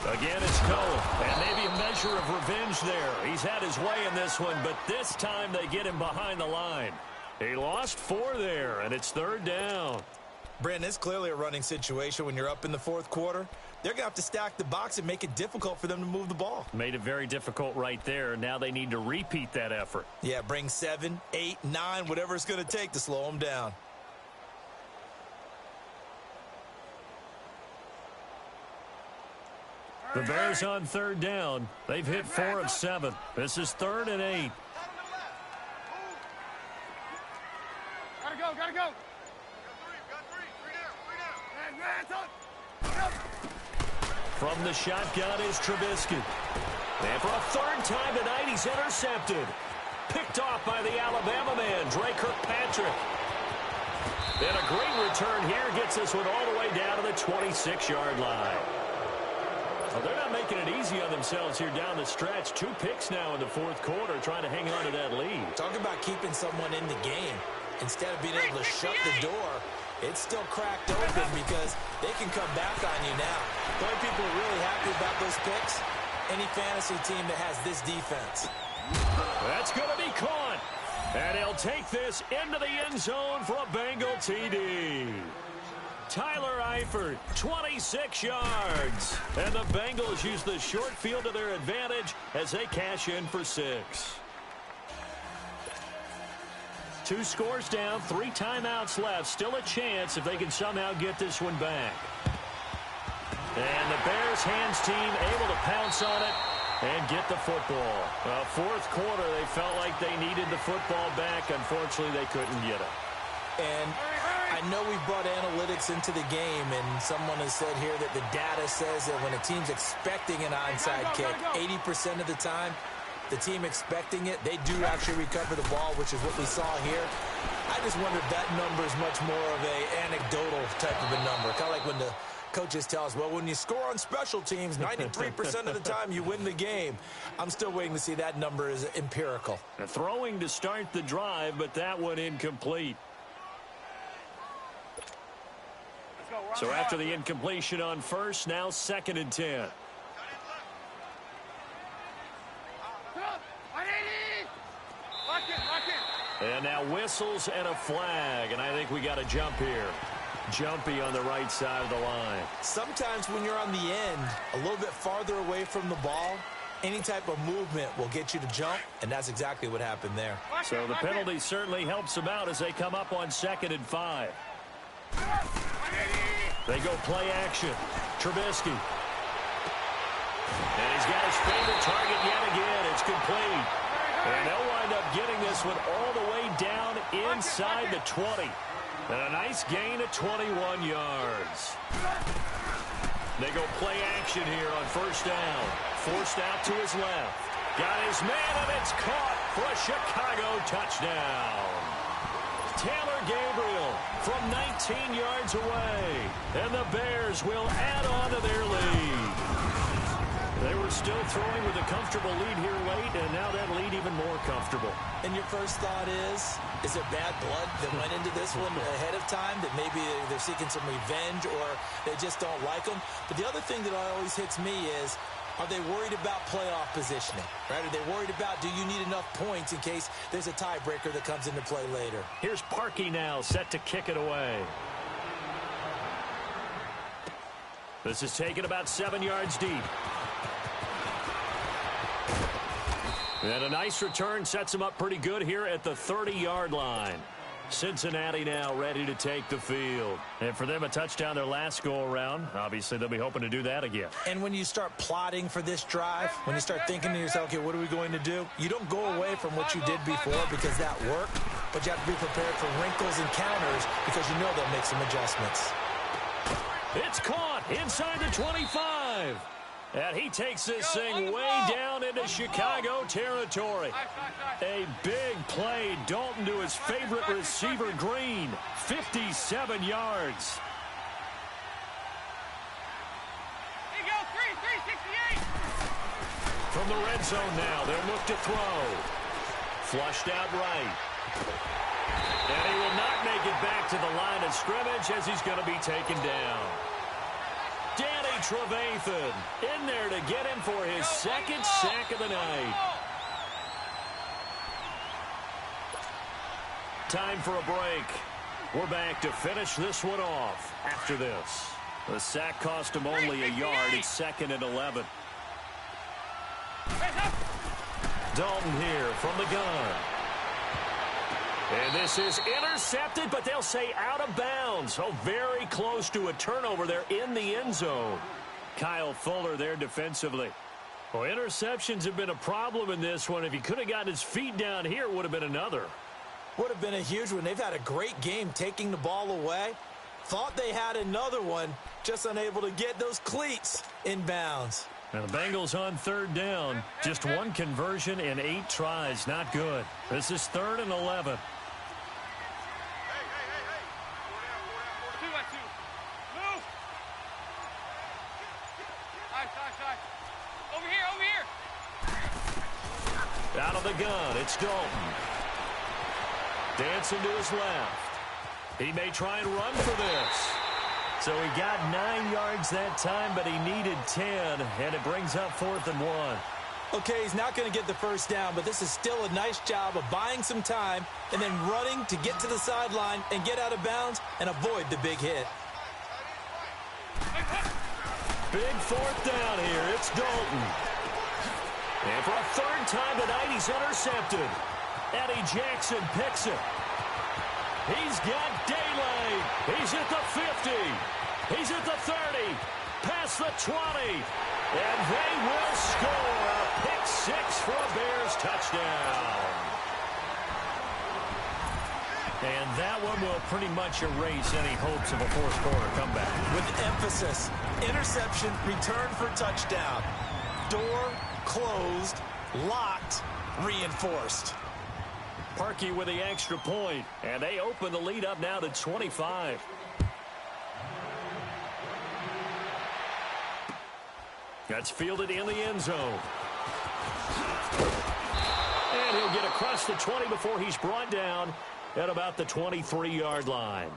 Again, it's Cole, and maybe a measure of revenge there. He's had his way in this one, but this time they get him behind the line. He lost 4 there, and it's 3rd down. Brandon, it's clearly a running situation when you're up in the 4th quarter. They're going to have to stack the box and make it difficult for them to move the ball. Made it very difficult right there. Now they need to repeat that effort. Yeah, bring 7, 8, 9, whatever it's going to take to slow them down. The Bears on 3rd down. They've hit 4 of 7. This is 3rd and 8. Gotta go. From the shotgun is Trubisky. And for a 3rd time tonight, he's intercepted. Picked off by the Alabama man, Dre Kirkpatrick. And a great return here gets this one all the way down to the 26-yard line. Well, they're not making it easy on themselves here down the stretch. 2 picks now in the 4th quarter, trying to hang on to that lead. Talk about keeping someone in the game. Instead of being able to shut the door, it's still cracked open because they can come back on you now. The only people are really happy about those picks, any fantasy team that has this defense. That's going to be caught. And he'll take this into the end zone for a Bengal TD. Tyler Eifert, 26 yards. And the Bengals use the short field to their advantage as they cash in for 6. 2 scores down, 3 timeouts left. Still a chance if they can somehow get this one back. And the Bears hands team able to pounce on it and get the football. 4th quarter, they felt like they needed the football back. Unfortunately, they couldn't get it. And I know we've brought analytics into the game, and someone has said here that the data says that when a team's expecting an onside kick, 80% of the time, the team expecting it, they do actually recover the ball, which is what we saw here. I just wonder if that number is much more of a anecdotal type of a number. Kind of like when the coaches tell us, well, when you score on special teams, 93% of the time you win the game. I'm still waiting to see that number is empirical. Throwing to start the drive, but that one incomplete. So after the incompletion on 1st, now 2nd and 10. And now whistles and a flag, and I think we got a jump here. Jumpy on the right side of the line. Sometimes when you're on the end, a little bit farther away from the ball, any type of movement will get you to jump, and that's exactly what happened there. So the penalty certainly helps them out as they come up on 2nd and 5. They go play action. Trubisky. And he's got his favorite target yet again. It's complete. And they'll wind up getting this one all the way down inside the 20. And a nice gain of 21 yards. They go play action here on 1st down. Forced out to his left. Got his man, and it's caught for a Chicago touchdown. Taylor Gabriel from 19 yards away. And the Bears will add on to their lead. They were still throwing with a comfortable lead here late, and now that lead even more comfortable. And your first thought is it bad blood that went into this one ahead of time, that maybe they're seeking some revenge or they just don't like them? But the other thing that always hits me is, are they worried about playoff positioning, right? Are they worried about, do you need enough points in case there's a tiebreaker that comes into play later? Here's Parkey now, set to kick it away. This is taken about 7 yards deep. And a nice return sets him up pretty good here at the 30-yard line. Cincinnati now ready to take the field. And for them, a touchdown their last go-around. Obviously, they'll be hoping to do that again. And when you start plotting for this drive, when you start thinking to yourself, okay, what are we going to do? You don't go away from what you did before because that worked, but you have to be prepared for wrinkles and counters because you know they'll make some adjustments. It's caught inside the 25. And he takes this thing way down into Chicago territory. A big play. Dalton to his favorite receiver, Green. 57 yards. Here you go, 368. From the red zone now, they'll look to throw. Flushed out right. And he will not make it back to the line of scrimmage as he's going to be taken down. Danny Trevathan in there to get him for his second sack of the night. Time for a break. We're back to finish this one off after this. The sack cost him only a yard. It's 2nd and 11. Dalton here from the gun. And this is intercepted, but they'll say out of bounds. Oh, very close to a turnover there in the end zone. Kyle Fuller there defensively. Well, interceptions have been a problem in this one. If he could have gotten his feet down here, it would have been another. Would have been a huge one. They've had a great game taking the ball away. Thought they had another one, just unable to get those cleats in bounds. And the Bengals on 3rd down. Just one conversion in 8 tries. Not good. This is 3rd and 11. Out of the gun, it's Dalton. Dancing to his left. He may try and run for this. So he got 9 yards that time, but he needed 10, and it brings up 4th and 1. Okay, he's not going to get the first down, but this is still a nice job of buying some time and then running to get to the sideline and get out of bounds and avoid the big hit. Big 4th down here. It's Dalton. And for a 3rd time tonight, he's intercepted. Eddie Jackson picks it. He's got daylight. He's at the 50. He's at the 30. Past the 20. And they will score. A pick 6 for a Bears touchdown. And that one will pretty much erase any hopes of a fourth-quarter comeback. With emphasis, interception, return for touchdown. Door closed, locked, reinforced. Parkey with the extra point, and they open the lead up now to 25. That's fielded in the end zone. And he'll get across the 20 before he's brought down at about the 23-yard line.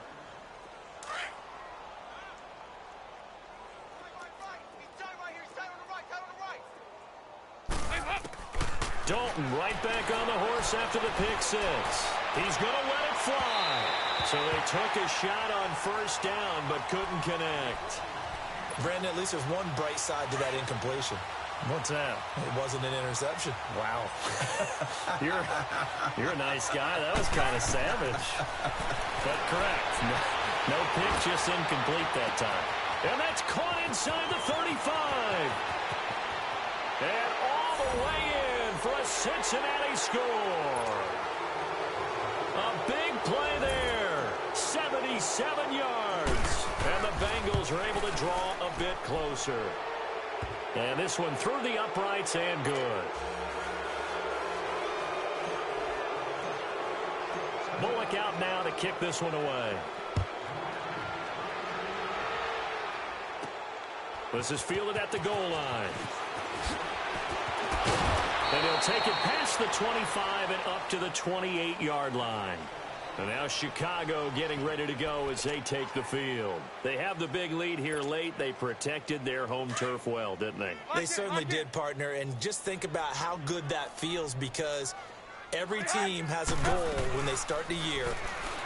Dalton right back on the horse after the pick 6. He's going to let it fly. So they took a shot on 1st down but couldn't connect. Brandon, at least there's one bright side to that incompletion. What's that? It wasn't an interception. Wow. You're a nice guy. That was kind of savage. But correct. No pick, just incomplete that time. And that's caught inside the 35. And all the way in for a Cincinnati score. A big play there. 77 yards. And the Bengals are able to draw a bit closer. And this one through the uprights and good. Bullock out now to kick this one away. This is fielded at the goal line. And he'll take it past the 25 and up to the 28-yard line. And now Chicago getting ready to go as they take the field. They have the big lead here late. They protected their home turf well, didn't they? They certainly did, partner. And just think about how good that feels, because every team has a goal when they start the year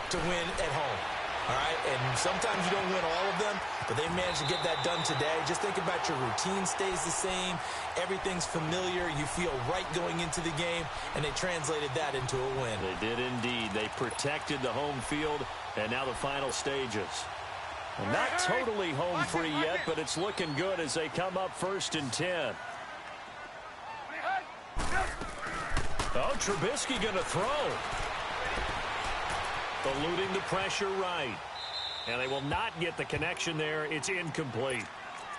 to win at home. All right, and sometimes you don't win all of them, but they managed to get that done today. Just think about your routine stays the same. Everything's familiar. You feel right going into the game, and they translated that into a win. They did indeed. They protected the home field, and now the final stages. Well, not totally home free yet, but it's looking good as they come up 1st and 10. Oh, Trubisky going to throw. Eluding the pressure right. And they will not get the connection there. It's incomplete.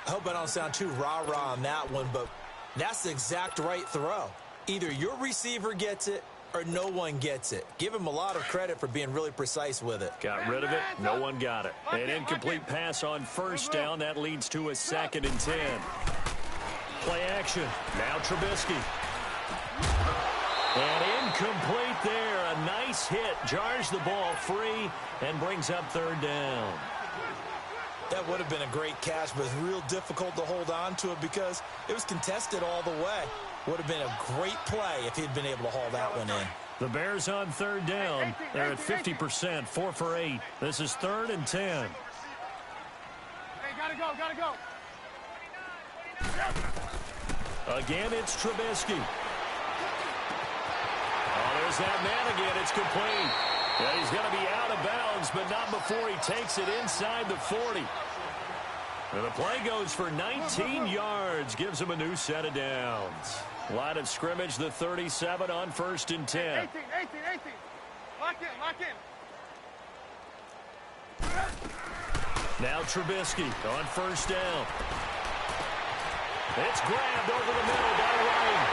I hope I don't sound too rah-rah on that one, but that's the exact right throw. Either your receiver gets it or no one gets it. Give him a lot of credit for being really precise with it. Got rid of it. No one got it. An incomplete pass on 1st down. That leads to a 2nd and 10. Play action. Now Trubisky. And incomplete there. A nice hit. Jars the ball free and brings up 3rd down. That would have been a great catch, but it's real difficult to hold on to it because it was contested all the way. Would have been a great play if he'd been able to haul that one in. The Bears on 3rd down. They're at 50%, 4 for 8. This is 3rd and 10. Hey, gotta go, gotta go. Again, it's Trubisky. Oh, there's that man again. It's complete. And he's going to be out of bounds, but not before he takes it inside the 40. And the play goes for 19 yards. Gives him a new set of downs. Line of scrimmage, the 37 on 1st and 10. 18. Lock in. Now Trubisky on 1st down. It's grabbed over the middle by White.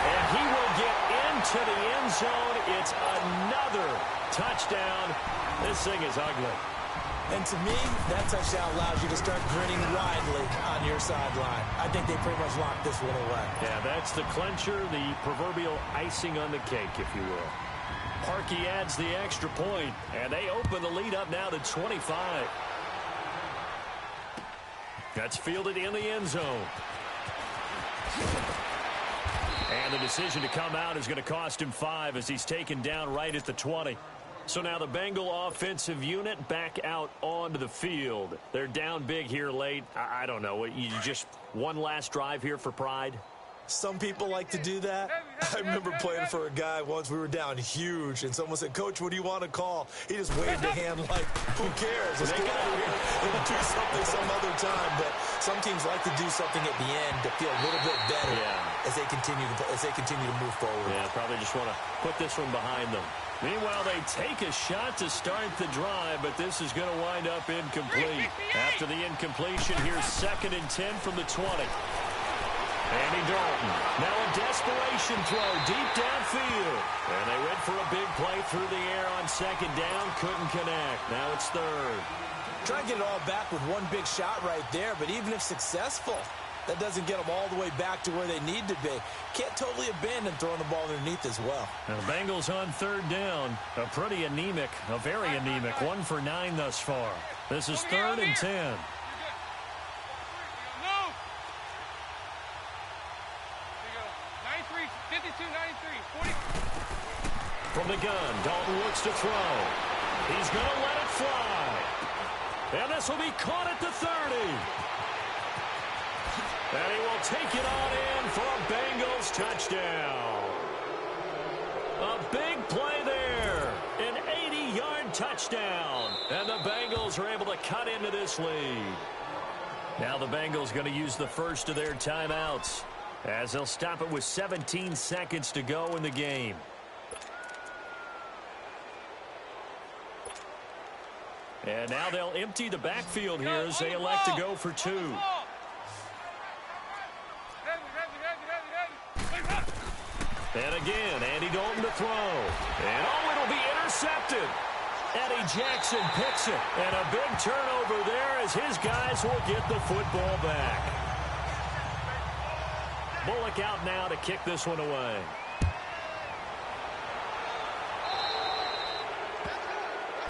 And he will get into the end zone. It's another touchdown. This thing is ugly. And to me, that touchdown allows you to start grinning widely on your sideline. I think they pretty much locked this one away. Yeah, that's the clincher, the proverbial icing on the cake, if you will. Parkey adds the extra point, and they open the lead up now to 25. That's fielded in the end zone. And the decision to come out is going to cost him 5 as he's taken down right at the 20. So now the Bengal offensive unit back out onto the field. They're down big here late. I don't know. You just one last drive here for pride? Some people like to do that. I remember playing for a guy once. We were down huge, and someone said, "Coach, what do you want to call?" He just waved a hand like, "Who cares? Let's go out here and do something some other time." But some teams like to do something at the end to feel a little bit better as they continue to move forward. Yeah, probably just want to put this one behind them. Meanwhile, they take a shot to start the drive, but this is going to wind up incomplete. After the incompletion, here's 2nd and 10 from the 20. Andy Dalton. Now a desperation throw deep downfield. And they went for a big play through the air on 2nd down. Couldn't connect. Now it's 3rd. Try to get it all back with one big shot right there, but even if successful, that doesn't get them all the way back to where they need to be. Can't totally abandon throwing the ball underneath as well. Now the Bengals on 3rd down. A very anemic, 1 for 9 thus far. This is 3rd and 10. From the gun, Dalton looks to throw. He's going to let it fly. And this will be caught at the 30. And he will take it on in for a Bengals touchdown. A big play there. An 80-yard touchdown. And the Bengals are able to cut into this lead. Now the Bengals going to use the first of their timeouts, as they'll stop it with 17 seconds to go in the game. And now they'll empty the backfield here as they elect to go for 2. And again, Andy Dalton to throw. And it'll be intercepted. Eddie Jackson picks it. And a big turnover there as his guys will get the football back. Bullock out now to kick this one away.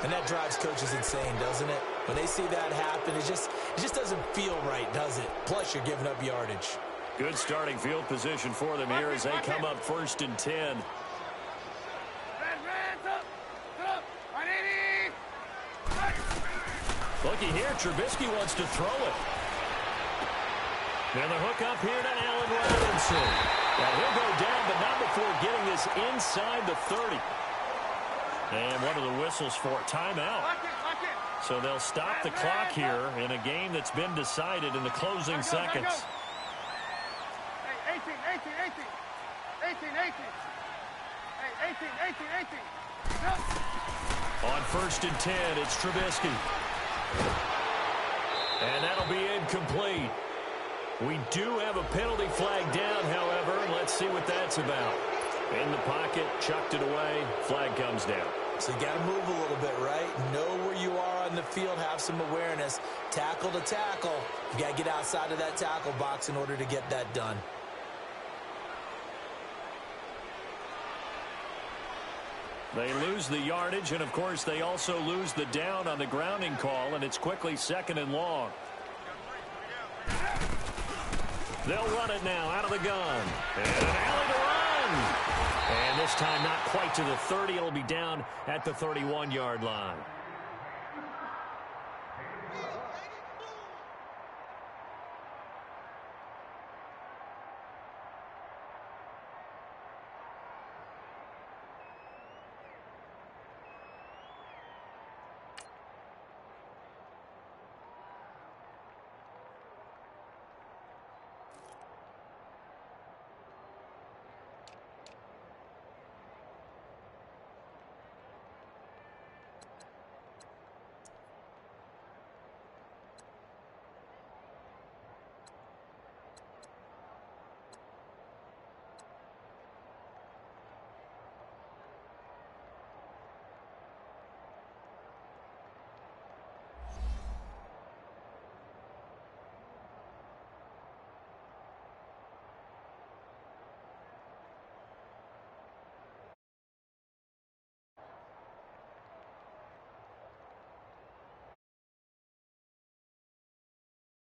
And that drives coaches insane, doesn't it? When they see that happen, it just doesn't feel right, does it? Plus, you're giving up yardage. Good starting field position for them here as they come up 1st and 10. Looking here, Trubisky wants to throw it. And the hook up here to Allen Robinson. Now he'll go down, but not before getting this inside the 30. And one of the whistles for timeout. So they'll stop the clock here in a game that's been decided in the closing seconds. 18. On 1st and 10, it's Trubisky. And that'll be incomplete. We do have a penalty flag down, however. Let's see what that's about. In the pocket, chucked it away, flag comes down. So you got to move a little bit, right? Know where you are on the field, have some awareness. Tackle to tackle. You got to get outside of that tackle box in order to get that done. They lose the yardage, and, of course, they also lose the down on the grounding call, and it's quickly 2nd and long. They'll run it now out of the gun. And an alley to run. And this time not quite to the 30. It'll be down at the 31-yard line.